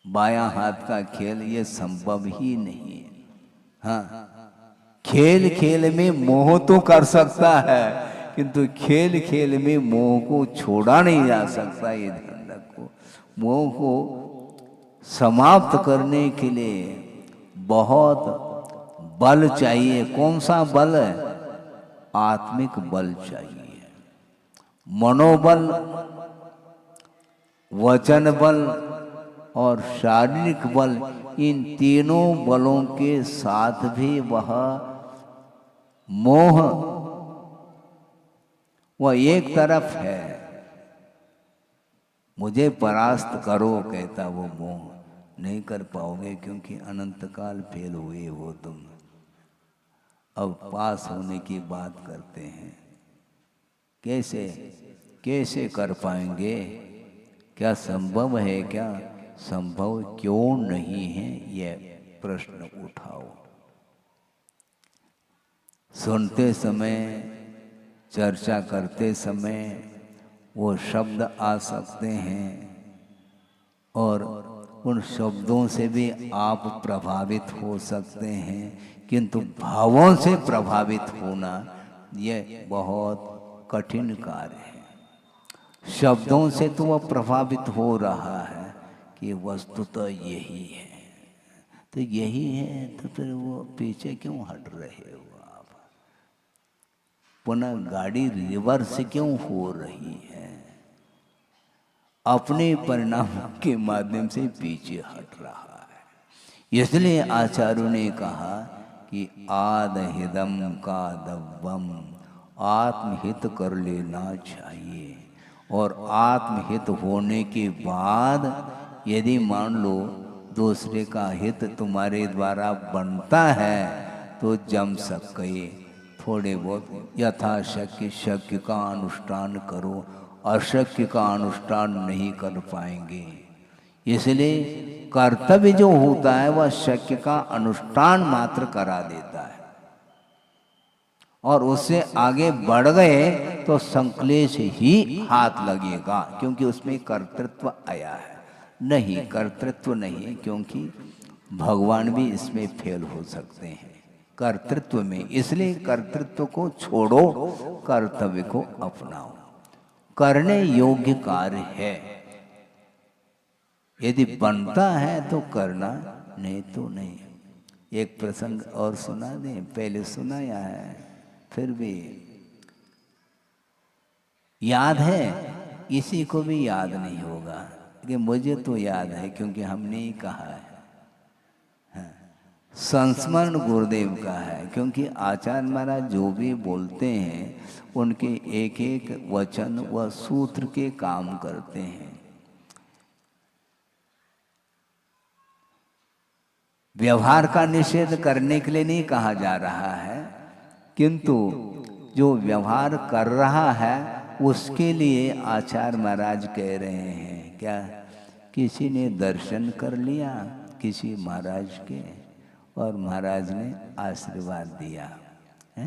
[SPEAKER 1] बायां हाथ का खेल ये संभव ही नहीं है। हाँ, खेल खेल में मोह तो कर सकता है, किंतु खेल खेल में मोह को छोड़ा नहीं जा सकता। ये ध्यान रखो, मोह को समाप्त करने के लिए बहुत बल चाहिए। कौन सा बल? आत्मिक बल चाहिए, मनोबल, वचन बल और शारीरिक बल। इन तीनों बलों के साथ भी वह मोह वह एक तरफ है। मुझे परास्त करो कहता वो मोह, नहीं कर पाओगे क्योंकि अनंत काल फेल हुए हो तुम। अब पास होने की बात करते हैं। कैसे कैसे कर पाएंगे? क्या संभव है? क्या संभव क्यों नहीं है? यह प्रश्न उठाओ। सुनते समय, चर्चा करते समय वो शब्द आ सकते हैं और उन शब्दों से भी आप प्रभावित हो सकते हैं, किंतु भावों से प्रभावित होना यह बहुत कठिन कार्य है। शब्दों से तो वह प्रभावित हो रहा है कि वस्तु तो यही है, तो यही है, तो फिर वो पीछे क्यों हट रहे हो आप? पुनः गाड़ी रिवर्स क्यों हो रही है? अपने परिणाम के माध्यम से पीछे हट रहा है। इसलिए आचार्यों ने कहा कि आदहिदम का दव्वम, आत्महित कर लेना चाहिए। और आत्महित होने के बाद यदि मान लो दूसरे का हित तुम्हारे द्वारा बनता है तो जम सके, थोड़े बहुत यथाशक्य शक्य का अनुष्ठान करो, अशक्य का अनुष्ठान नहीं कर पाएंगे। इसलिए कर्तव्य जो होता है वह शक्य का अनुष्ठान मात्र करा देता है, और उससे आगे बढ़ गए तो संक्लेश ही हाथ लगेगा, क्योंकि उसमें कर्तृत्व आया है। नहीं, कर्तृत्व नहीं, क्योंकि भगवान भी इसमें फेल हो सकते हैं कर्तृत्व में। इसलिए कर्तृत्व को छोड़ो, कर्तव्य को अपनाओ। करने योग्य कार्य है, यदि बनता है तो करना, नहीं तो नहीं। एक प्रसंग और सुना दें, पहले सुनाया है, फिर भी याद है, इसी को भी याद नहीं होगा कि मुझे तो याद है, क्योंकि हमने ही कहा है। संस्मरण गुरुदेव का है, क्योंकि आचार्य महाराज जो भी बोलते हैं उनके एक एक वचन व सूत्र के काम करते हैं। व्यवहार का निषेध करने के लिए नहीं कहा जा रहा है, किंतु जो व्यवहार कर रहा है उसके लिए आचार्य महाराज कह रहे हैं। क्या? किसी ने दर्शन कर लिया किसी महाराज के, और महाराज ने आशीर्वाद दिया है,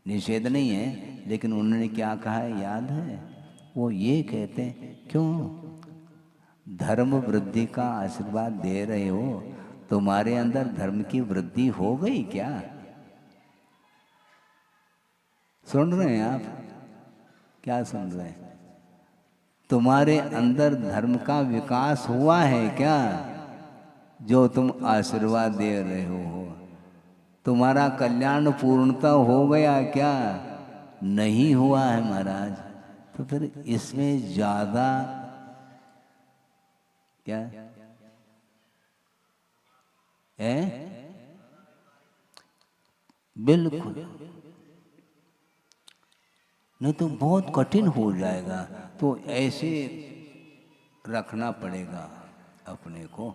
[SPEAKER 1] निषेध नहीं है, लेकिन उन्होंने क्या कहा है याद है? वो ये कहते हैं, क्यों धर्म वृद्धि का आशीर्वाद दे रहे हो? तुम्हारे अंदर धर्म की वृद्धि हो गई क्या? सुन रहे हैं आप? क्या सुन रहे हैं? तुम्हारे अंदर धर्म का विकास हुआ है क्या, जो तुम आशीर्वाद दे रहे हो? तुम्हारा कल्याण पूर्णता हो गया क्या? नहीं हुआ है महाराज। तो फिर इसमें ज्यादा क्या है? बिल्कुल नहीं तो बहुत कठिन हो जाएगा। तो ऐसे रखना पड़ेगा अपने को।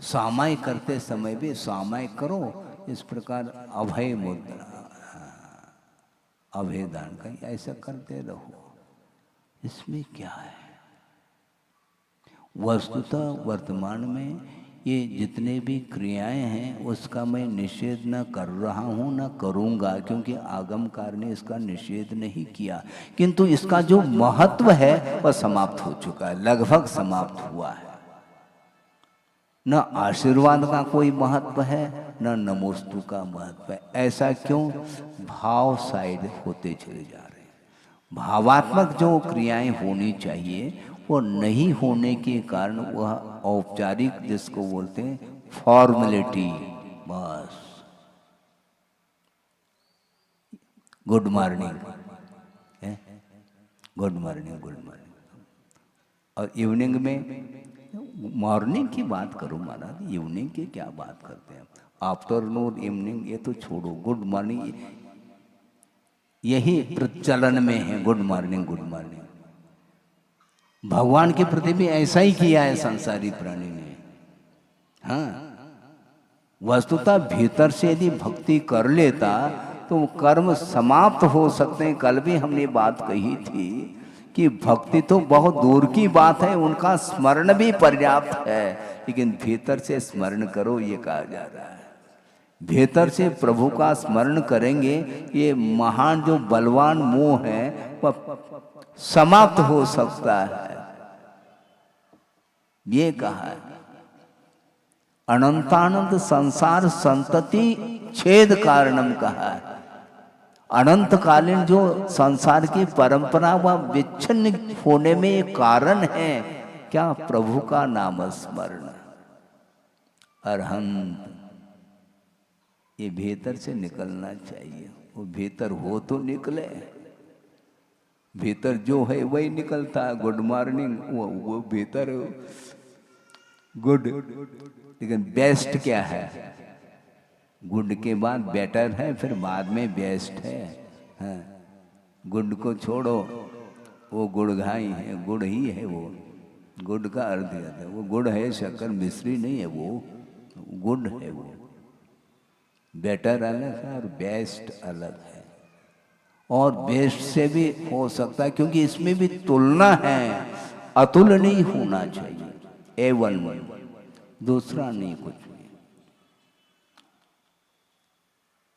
[SPEAKER 1] सामायिक करते समय भी सामायिक करो, इस प्रकार अभय मुद्रा, अभय दान का ऐसा करते रहो। इसमें क्या है? वस्तुतः वर्तमान में ये जितने भी क्रियाएं हैं उसका मैं निषेध न कर रहा हूँ, न करूँगा, क्योंकि आगमकार ने इसका निषेध नहीं किया, किंतु इसका जो महत्व है वह समाप्त हो चुका है, लगभग समाप्त हुआ है। न आशीर्वाद का कोई महत्व है, न नमोस्तु का महत्व है। ऐसा क्यों? भाव साइड होते चले जा रहे हैं। भावात्मक जो क्रियाएं होनी चाहिए वो नहीं होने के कारण वह औपचारिक, जिसको बोलते हैं फॉर्मेलिटी, बस good morning, good morning, good morning, और इवनिंग में मॉर्निंग की बात करो महाराज, इवनिंग की क्या बात करते हैं? आफ्टरनून, इवनिंग ये तो छोड़ो, गुड मॉर्निंग यही प्रचलन में है। Good morning, good morning. भगवान के प्रति भी ऐसा ही किया है संसारी प्राणी ने। हाँ, वस्तुतः भीतर से यदि भक्ति कर लेता तो कर्म समाप्त हो सकते हैं। कल भी हमने बात कही थी कि भक्ति तो बहुत दूर की बात है, उनका स्मरण भी पर्याप्त है, लेकिन भीतर से स्मरण करो ये कहा जा रहा है। भीतर से प्रभु का स्मरण करेंगे, ये महान जो बलवान मोह है वह समाप्त हो सकता है। ये कहा है अनंतानंद संसार संतति छेद कारणम कहा है। अनंतकालीन जो संसार की परंपरा व विच्छिन्न होने में एक कारण है क्या? प्रभु का नाम स्मरण। अरहंत ये भीतर से निकलना चाहिए, वो भीतर हो तो निकले। भीतर जो है वही निकलता है। गुड मॉर्निंग वो भीतर गुड, लेकिन बेस्ट क्या है? गुड के बाद बेटर है, फिर बाद में बेस्ट है। हाँ, गुड को छोड़ो, वो गुड़घाई है, गुड़ ही है वो। गुड का अर्थ है वो गुड़ है, शक्कर मिश्री नहीं है, वो गुड है वो। बेटर अलग है और बेस्ट अलग है। और बेस्ट से भी हो सकता है, क्योंकि इसमें भी तुलना है, अतुलनीय होना चाहिए। A1 दूसरा नहीं कुछ भी।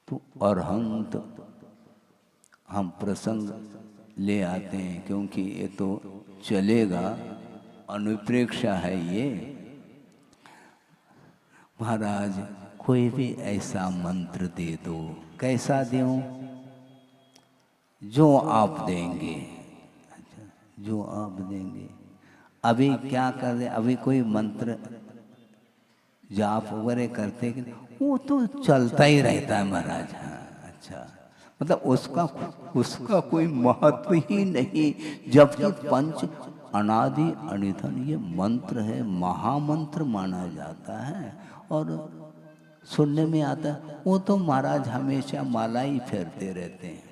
[SPEAKER 1] तो अरहंत हम प्रसंग ले आते हैं क्योंकि ये तो चलेगा, अनुप्रेक्षा है ये। महाराज कोई भी ऐसा मंत्र दे दो, कैसा दूं? जो आप देंगे। अच्छा, जो आप देंगे। अभी क्या कर रहे? अभी कोई मंत्र जाप वगैरह करते कि वो तो चलता ही रहता है महाराज। हाँ, अच्छा, मतलब उसका कोई महत्व ही नहीं, जबकि पंच अनादि अनिधन ये मंत्र है, महामंत्र माना जाता है। और सुनने में आता है वो तो महाराज हमेशा माला ही फेरते रहते हैं,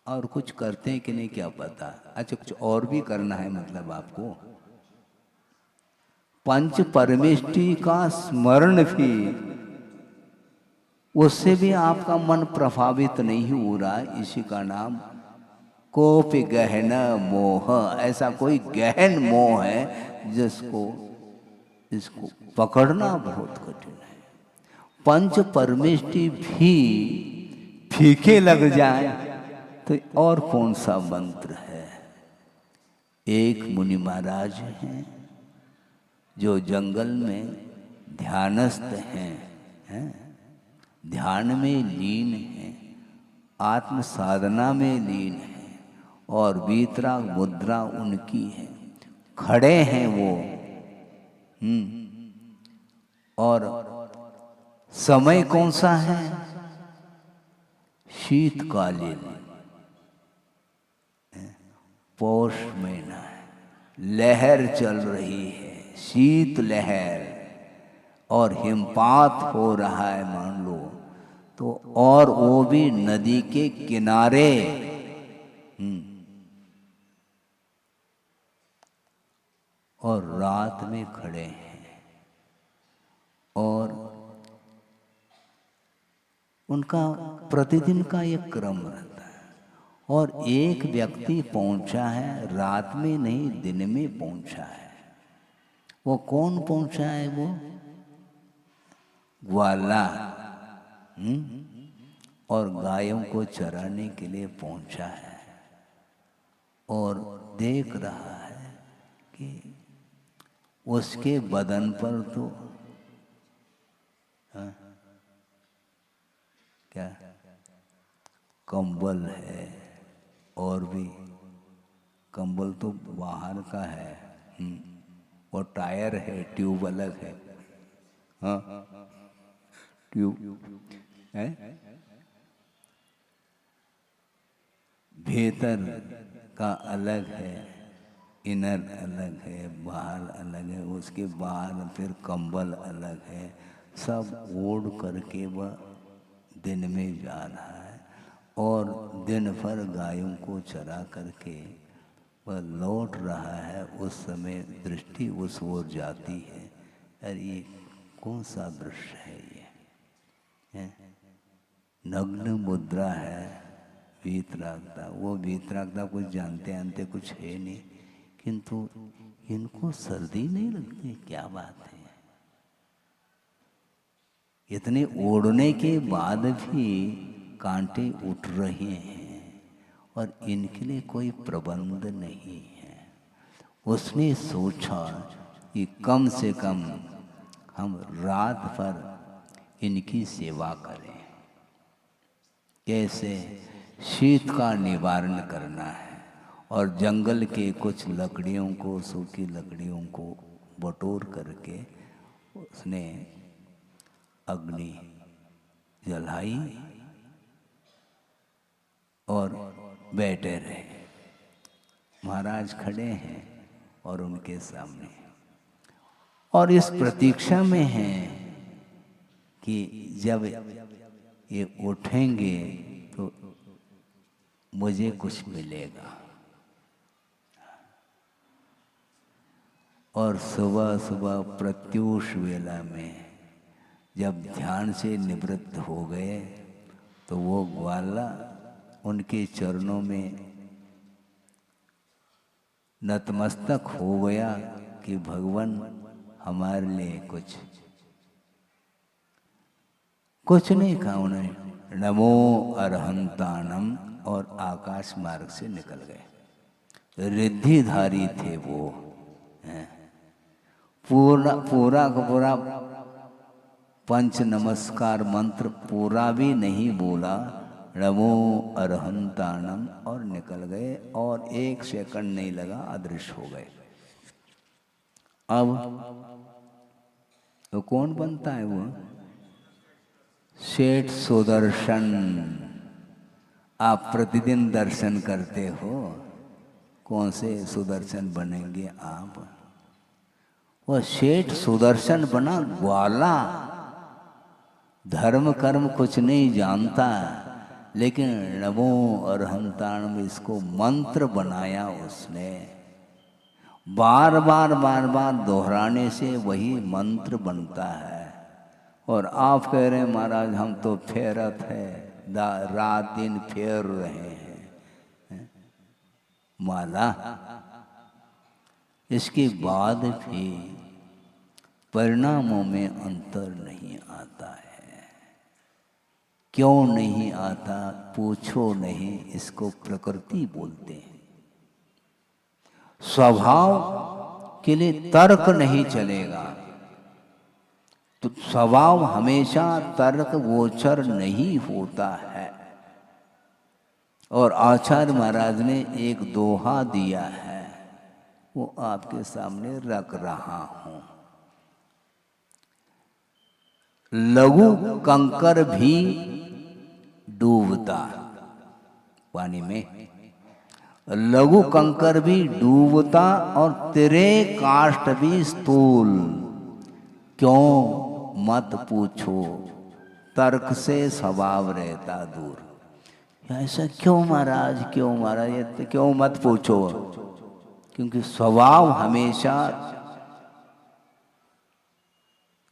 [SPEAKER 1] और कुछ करते हैं कि नहीं क्या पता। अच्छा, कुछ और भी करना है मतलब आपको? पंच परमेष्टि का स्मरण भी, उससे भी आपका मन प्रभावित नहीं हो रहा, इसी का नाम कोपि गहन मोह। ऐसा कोई गहन मोह है इसको पकड़ना बहुत कठिन है। पंच परमेष्टि भी फीके लग जाए तो और कौन सा मंत्र है? एक मुनि महाराज हैं जो जंगल में ध्यानस्थ हैं, ध्यान में लीन हैं, आत्म साधना में लीन हैं, और वीतराग मुद्रा उनकी है, खड़े हैं वो। और समय कौन सा है? शीतकालीन, पौष महीना है, लहर चल रही है, शीत लहर, और हिमपात हो रहा है मान लो तो, और वो भी नदी के किनारे। और रात में खड़े हैं, और उनका प्रतिदिन का एक क्रम रहता है। और एक व्यक्ति पहुंचा है, रात में नहीं दिन में पहुंचा है। वो कौन पहुंचा है? वो ग्वाला, और गायों को चराने के लिए पहुंचा है, और देख रहा है कि उसके बदन पर तो क्या कंबल है, और भी कंबल तो बाहर का है, और टायर है, ट्यूब अलग है। हाँ, ट्यूब है, भीतर का अलग है, इनर अलग है, बाहर अलग है, उसके बाहर फिर कंबल अलग है। सब ओढ़ करके वह दिन में जा रहा है, और दिन भर गायों को चरा करके वह लौट रहा है। उस समय दृष्टि उस ओर जाती है, अरे ये कौन सा दृश्य है? ये नग्न मुद्रा है, वीतरागता, वो वीतरागता कुछ जानते आनते कुछ है नहीं, किंतु इनको सर्दी नहीं लगती, क्या बात है। इतने ओढ़ने के बाद भी कांटे उठ रहे हैं और इनके लिए कोई प्रबंध नहीं है। उसने सोचा कि कम से कम हम रात भर इनकी सेवा करें। कैसे? शीत का निवारण करना है और जंगल के कुछ लकड़ियों को, सूखी लकड़ियों को बटोर करके उसने अग्नि जलाई और बैठे रहे। महाराज खड़े हैं और उनके सामने, और इस प्रतीक्षा में हैं कि जब ये उठेंगे तो मुझे कुछ मिलेगा। और सुबह सुबह प्रत्यूष वेला में जब ध्यान से निवृत्त हो गए तो वो ग्वाला उनके चरणों में नतमस्तक हो गया कि भगवान हमारे लिए कुछ नहीं कहा उन्होंने, नमो अरहंतानम, और आकाश मार्ग से निकल गए। रिद्धिधारी थे वो, पूरा का पूरा पंच नमस्कार मंत्र पूरा भी नहीं बोला, नमो अरहंतानम, और निकल गए और 1 सेकंड नहीं लगा अदृश्य हो गए। अब तो कौन बनता है वो? सेठ सुदर्शन। आप प्रतिदिन दर्शन करते हो, कौन से सुदर्शन बनेंगे आप? वो सेठ सुदर्शन बना ग्वाला, धर्म कर्म कुछ नहीं जानता, लेकिन नमो अरहंतानम इसको मंत्र बनाया उसने। बार बार दोहराने से वही मंत्र बनता है। और आप कह रहे हैं महाराज हम तो फेरत है, रात दिन फेर रहे हैं माला। इसके बाद भी परिणामों में अंतर नहीं आता है। क्यों नहीं आता? पूछो नहीं, इसको प्रकृति बोलते हैं। स्वभाव के लिए तर्क नहीं चलेगा, तो स्वभाव हमेशा तर्क गोचर नहीं होता है। और आचार्य महाराज ने एक दोहा दिया है, वो आपके सामने रख रहा हूं। लघु कंकर भी डूबता पानी में, लघु कंकर भी डूबता और तेरे काष्ठ भी स्थूल। क्यों मत पूछो, तर्क से स्वभाव रहता दूर। ऐसा क्यों महाराज, क्यों महाराज, ये क्यों मत पूछो? क्योंकि स्वभाव हमेशा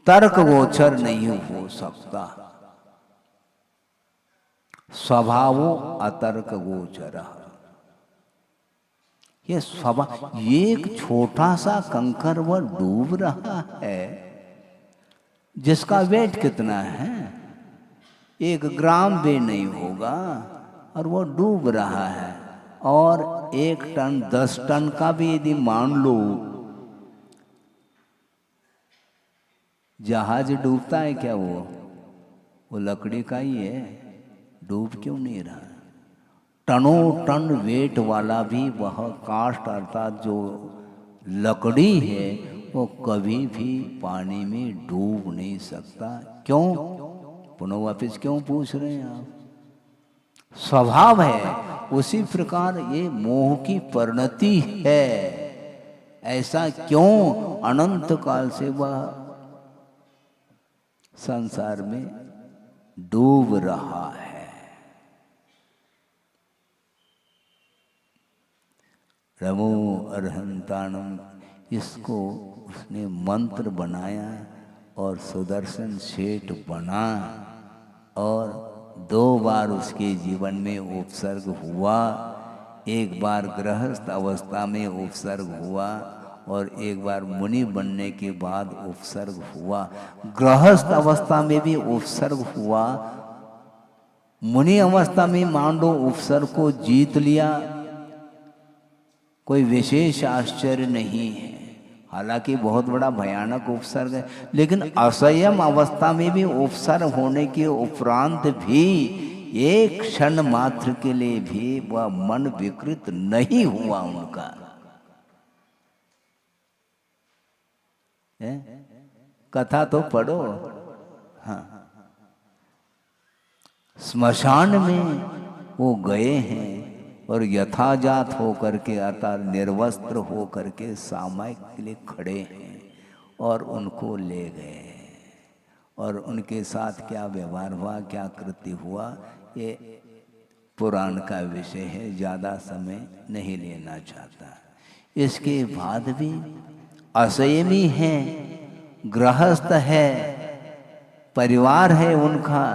[SPEAKER 1] तर्क गोचर नहीं हो सकता। स्वभावो अतर्क गोचर। ये स्वभाव, एक छोटा सा कंकर वह डूब रहा है, जिसका वेट कितना है? 1 ग्राम भी नहीं होगा, और वो डूब रहा है। और 1 टन 10 टन का भी यदि मान लो, जहाज डूबता है क्या? वो लकड़ी का ही है, डूब क्यों नहीं रहा? टनों टन वेट वाला भी वह काष्ठ अर्थात जो लकड़ी है वो कभी भी पानी में डूब नहीं सकता। क्यों? पुनः वापिस क्यों पूछ रहे हैं आप? स्वभाव है। उसी प्रकार ये मोह की परिणति है। ऐसा क्यों अनंत काल से वह संसार में डूब रहा है। नमो अरहंताणम, इसको उसने मंत्र बनाया और सुदर्शन सेठ बना और 2 बार उसके जीवन में उपसर्ग हुआ। एक बार गृहस्थ अवस्था में उपसर्ग हुआ और एक बार मुनि बनने के बाद उपसर्ग हुआ। गृहस्थ अवस्था में भी उपसर्ग हुआ, मुनि अवस्था में मान लो उपसर्ग को जीत लिया, कोई विशेष आश्चर्य नहीं है। हालांकि बहुत बड़ा भयानक उपसर्ग है, लेकिन असंयम अवस्था में भी उपसर्ग होने के उपरांत भी एक क्षण मात्र के लिए भी वह मन विकृत नहीं हुआ उनका। कथा तो पढ़ो। हाँ, स्मशान में वो गए हैं और यथाजात होकर के अर्थात निर्वस्त्र होकर के सामायिक के लिए खड़े हैं और उनको ले गए। और उनके साथ क्या व्यवहार हुआ, क्या कृत्य हुआ, ये पुराण का विषय है, ज़्यादा समय नहीं लेना चाहता। इसके बाद भी असंयमी हैं, गृहस्थ है, परिवार है उनका,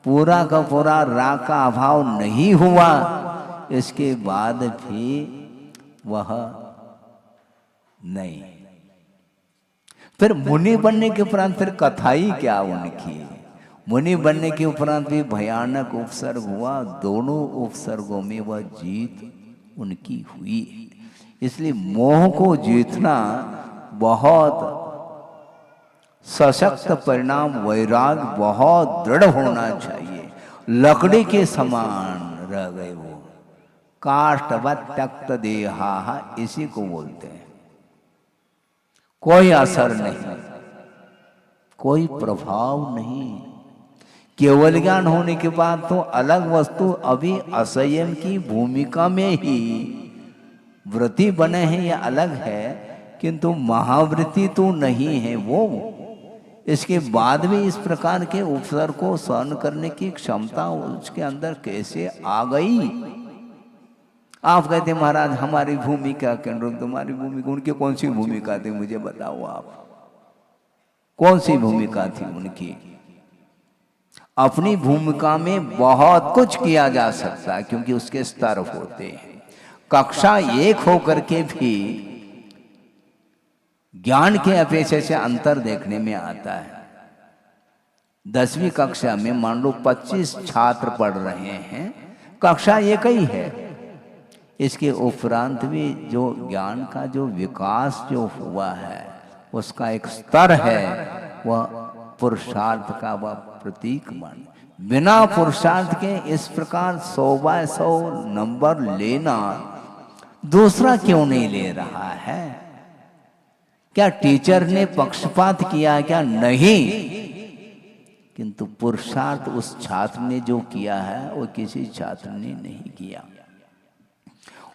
[SPEAKER 1] पूरा का पूरा राग का अभाव नहीं हुआ, इसके बाद भी वह नहीं। फिर मुनि बनने के उपरांत फिर कथा ही क्या उनकी। मुनि बनने के उपरांत भी भयानक उपसर्ग हुआ, दोनों उपसर्गों में वह जीत उनकी हुई। इसलिए मोह को जीतना बहुत सशक्त परिणाम, वैराग बहुत दृढ़ होना चाहिए। लकड़ी के समान रह गए वो, काष्ठवत् त्यक्त देहा, इसी को बोलते हैं। कोई असर नहीं, कोई प्रभाव नहीं। केवल ज्ञान होने के बाद तो अलग वस्तु, अभी असंयम की भूमिका में ही वृत्ति बने हैं, यह अलग है, किंतु महावृत्ति तो नहीं है वो। इसके बाद भी इस प्रकार के उपसर्ग को सहन करने की क्षमता उसके अंदर कैसे आ गई। आप कहते महाराज हमारी भूमिका केंद्र, तुम्हारी भूमिका, उनकी कौन सी भूमिका थी मुझे बताओ आप, कौन सी भूमिका थी उनकी। अपनी भूमिका में बहुत कुछ किया जा सकता है क्योंकि उसके स्तर होते हैं। कक्षा एक होकर के भी ज्ञान के अपेक्षा से अंतर देखने में आता है। 10वीं कक्षा में मान लो 25 छात्र पढ़ रहे हैं, कक्षा एक ही है, इसके उपरांत भी जो ज्ञान का जो विकास जो हुआ है उसका एक स्तर है, वह पुरुषार्थ का वह प्रतीक मान। बिना पुरुषार्थ के इस प्रकार 100/100 नंबर लेना दूसरा क्यों नहीं ले रहा है? क्या टीचर ने पक्षपात किया क्या? नहीं, किंतु पुरुषार्थ उस छात्र ने जो किया है वो किसी छात्र ने नहीं किया।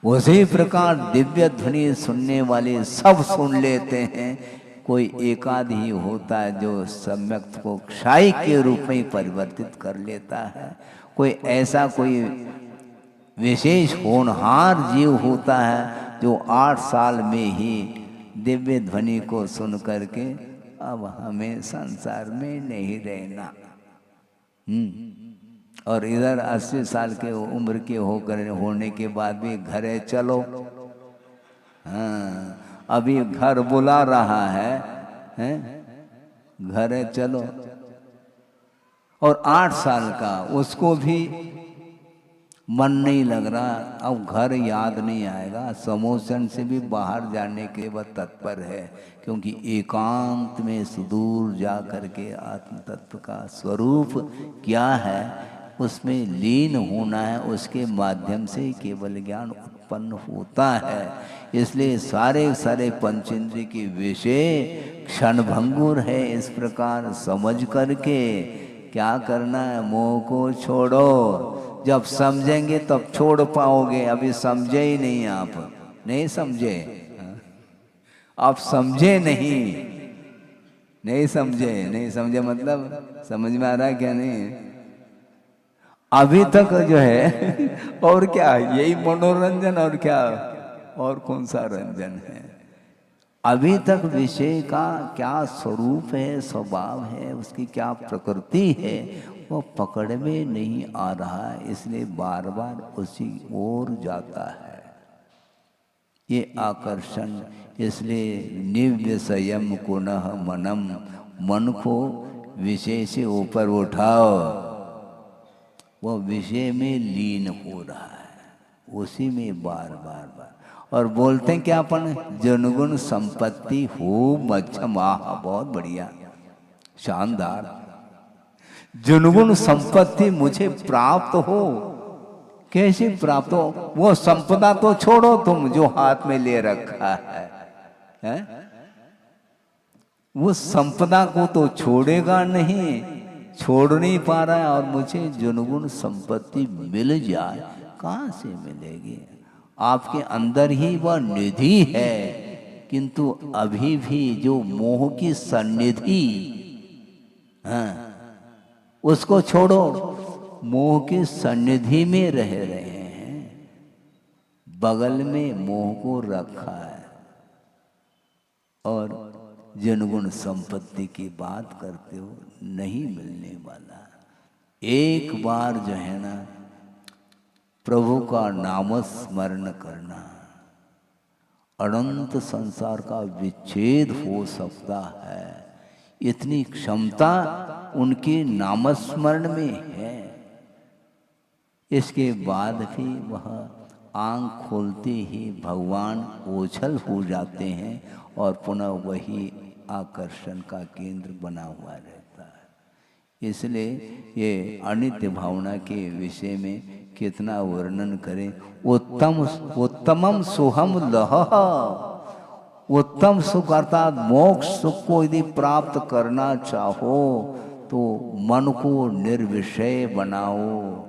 [SPEAKER 1] उसी प्रकार दिव्य ध्वनि सुनने वाले सब सुन लेते हैं, कोई एकाध ही होता है जो सम्यक को क्षाई के रूप में परिवर्तित कर लेता है। कोई ऐसा कोई विशेष होनहार जीव होता है जो 8 साल में ही दिव्य ध्वनि को सुन करके अब हमें संसार में नहीं रहना, और इधर 80 साल के उम्र के होने के बाद भी घरे चलो। हाँ, अभी घर बुला रहा है, घरे चलो। और 8 साल का उसको भी मन नहीं लग रहा, अब घर याद नहीं आएगा, समोसन से भी बाहर जाने के वह तत्पर है, क्योंकि एकांत में सुदूर जा करके आत्म तत्व का स्वरूप क्या है उसमें लीन होना है, उसके माध्यम से केवल ज्ञान उत्पन्न होता है। इसलिए सारे सारे पंचेंद्रिय के विषय क्षणभंगुर है। इस प्रकार समझ करके क्या करना है, मोह को छोड़ो। जब समझेंगे तब छोड़ पाओगे, अभी समझे ही नहीं, आप नहीं समझे, आप समझे नहीं समझे मतलब समझ में आ रहा है क्या? नहीं, अभी तक जो है और क्या, यही मनोरंजन, और क्या, और कौन सा रंजन है? अभी तक विषय का क्या स्वरूप है, स्वभाव है, उसकी क्या प्रकृति है, वो पकड़ में नहीं आ रहा है, इसलिए बार बार उसी ओर जाता है। ये आकर्षण, इसलिए निव्यसयम पुनः मनम, मन को विषय से ऊपर उठाओ, वो विषय में लीन हो रहा है, उसी में बार बार बार। और बोलते हैं क्या अपन, जनगुण संपत्ति हो मध्यम। आह, बहुत बढ़िया, शानदार। जनगुण संपत्ति मुझे प्राप्त हो, कैसे प्राप्त हो? वो संपदा तो छोड़ो तुम जो हाथ में ले रखा है? वो संपदा को तो छोड़ेगा नहीं, छोड़ नहीं पा रहा है। और मुझे जनगुण संपत्ति मिल जाए, कहाँ से मिलेगी? आपके अंदर ही वह निधि है, किंतु अभी भी जो मोह की सन्निधि, हाँ, उसको छोड़ो, मोह की सन्निधि में रह रहे हैं, बगल में मोह को रखा है, और जनगुण संपत्ति की बात करते हो, नहीं मिलने वाला। एक बार जो है ना प्रभु का नाम स्मरण करना, अनंत संसार का विच्छेद हो सकता है, इतनी क्षमता उनके नामस्मरण में है। इसके बाद भी वह आंख खोलते ही भगवान ओझल हो जाते हैं और पुनः वही आकर्षण का केंद्र बना हुआ रहता है। इसलिए ये अनित्य भावना के विषय में कितना वर्णन करें। उत्तमम सुहम लह, उत्तम सुख अर्थात मोक्ष सुख को यदि प्राप्त करना चाहो तो मन को निर्विषय बनाओ।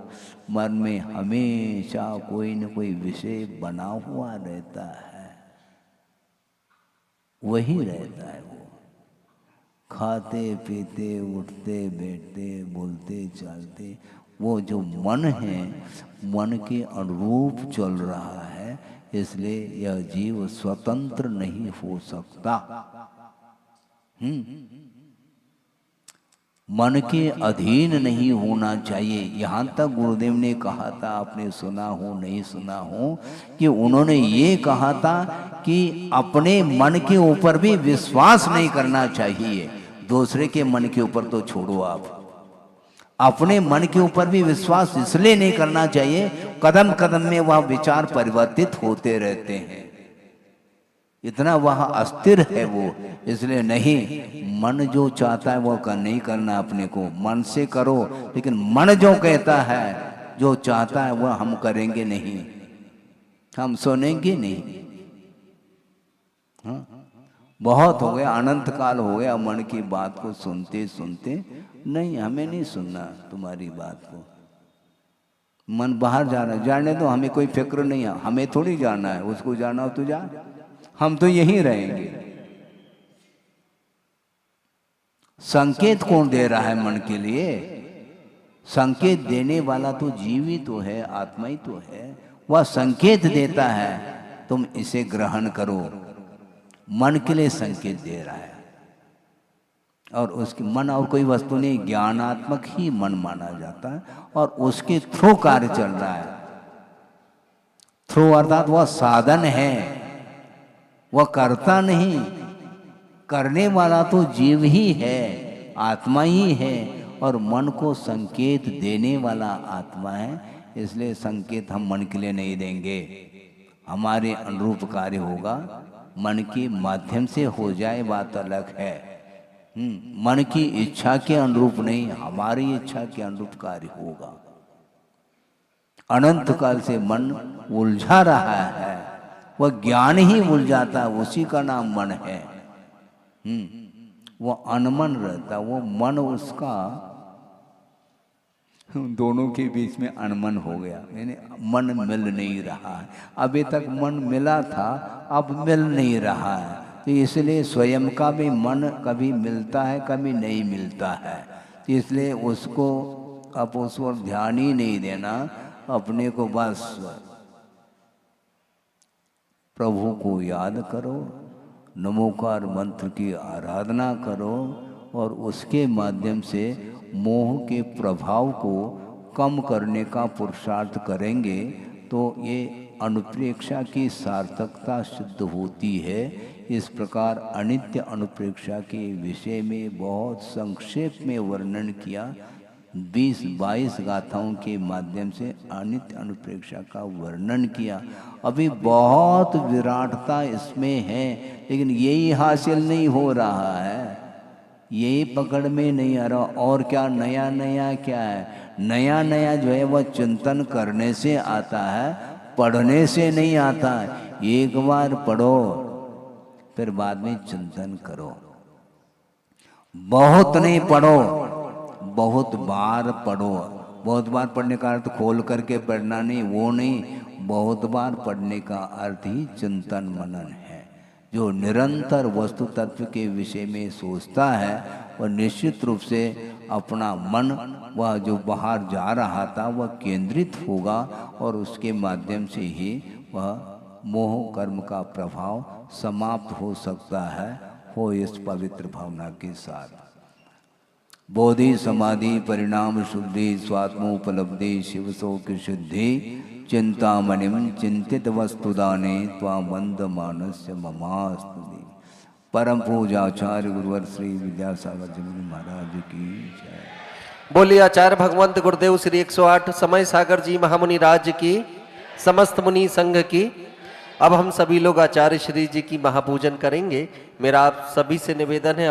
[SPEAKER 1] मन में हमेशा कोई न कोई विषय बना हुआ रहता है, वही रहता है। वो खाते पीते उठते बैठते बोलते चलते, वो जो मन है मन के अनुरूप चल रहा है, इसलिए यह जीव स्वतंत्र नहीं हो सकता। मन के अधीन नहीं होना चाहिए। यहाँ तक गुरुदेव ने कहा था, आपने सुना हो नहीं सुना हो, कि उन्होंने ये कहा था कि अपने मन के ऊपर भी विश्वास नहीं करना चाहिए। दूसरे के मन के ऊपर तो छोड़ो, आप अपने मन के ऊपर भी विश्वास इसलिए नहीं करना चाहिए, कदम कदम में वह विचार परिवर्तित होते रहते हैं, इतना वह अस्थिर है वो। इसलिए नहीं, मन जो चाहता है वो नहीं करना अपने को, मन से करो, लेकिन मन जो कहता है जो चाहता है वह हम करेंगे नहीं, हम सुनेंगे नहीं। हाँ? बहुत हो गया, अनंत काल हो गया मन की बात को सुनते सुनते। नहीं, हमें नहीं सुनना तुम्हारी बात को, मन बाहर जाना, जाने दो, हमें कोई फिक्र नहीं है, हमें थोड़ी जाना है, उसको जाना हो तो जा, हम तो यहीं रहेंगे। संकेत कौन दे रहा है मन के लिए? संकेत देने वाला तो जीव ही तो है, आत्मा ही तो है। वह संकेत देता है, तुम इसे ग्रहण करो। मन के लिए संकेत दे रहा है, और उसके मन और कोई वस्तु नहीं, ज्ञानात्मक ही मन माना जाता है, और उसके थ्रू कार्य चल रहा है। थ्रू अर्थात वह साधन है, वह करता नहीं, करने वाला तो जीव ही है, आत्मा ही है, और मन को संकेत देने वाला आत्मा है। इसलिए संकेत हम मन के लिए नहीं देंगे, हमारे अनुरूप कार्य होगा। मन के माध्यम से हो जाए बात अलग है, मन की इच्छा के अनुरूप नहीं, हमारी इच्छा के अनुरूप कार्य होगा। अनंत काल से मन उलझा रहा है, वह ज्ञान ही उलझाता है, उसी का नाम मन है। वो अनमन रहता, वो मन उसका दोनों के बीच में अनमन हो गया, यानी मन मिल नहीं रहा है। अभी तक मन मिला था, अब मिल नहीं रहा है, तो इसलिए स्वयं का भी मन कभी मिलता है कभी नहीं मिलता है। तो इसलिए उसको अब उस पर ध्यान ही नहीं देना, अपने को बस प्रभु को याद करो, नमोकार मंत्र की आराधना करो, और उसके माध्यम से मोह के प्रभाव को कम करने का पुरुषार्थ करेंगे तो ये अनुप्रेक्षा की सार्थकता सिद्ध होती है। इस प्रकार अनित्य अनुप्रेक्षा के विषय में बहुत संक्षेप में वर्णन किया। 20-22 गाथाओं के माध्यम से अनित्य अनुप्रेक्षा का वर्णन किया। अभी बहुत विराटता इसमें है, लेकिन यही हासिल नहीं हो रहा है, यही पकड़ में नहीं आ रहा। और क्या नया नया क्या है? नया नया जो है वह चिंतन करने से आता है, पढ़ने से नहीं आता है। एक बार पढ़ो फिर बाद में चिंतन करो। बहुत नहीं पढ़ो, बहुत बार पढ़ो। बहुत बार पढ़ने का अर्थ खोल करके पढ़ना नहीं, वो नहीं। बहुत बार पढ़ने का अर्थ ही चिंतन मनन है। जो निरंतर वस्तु तत्व के विषय में सोचता है वह निश्चित रूप से अपना मन वह जो बाहर जा रहा था वह केंद्रित होगा और उसके माध्यम से ही वह मोह कर्म का प्रभाव समाप्त हो सकता है। हो इस पवित्र भावना के साथ। बोधि समाधि परिणाम शुद्धि स्वात्मोपलब्धि शिवशोक शुद्धि चिंतामणिम चिंतित वस्तुदाने त्वामंद मानस्य ममास्तुति। परम पूजाचार्य गुरुवर श्री विद्यासागर जी महाराज की जय।
[SPEAKER 2] बोलिए आचार्य भगवंत गुरुदेव श्री 108 समय सागर जी महामुनि राज की, समस्त मुनि संघ की। अब हम सभी लोग आचार्य श्री जी की महापूजन करेंगे। मेरा आप सभी से निवेदन है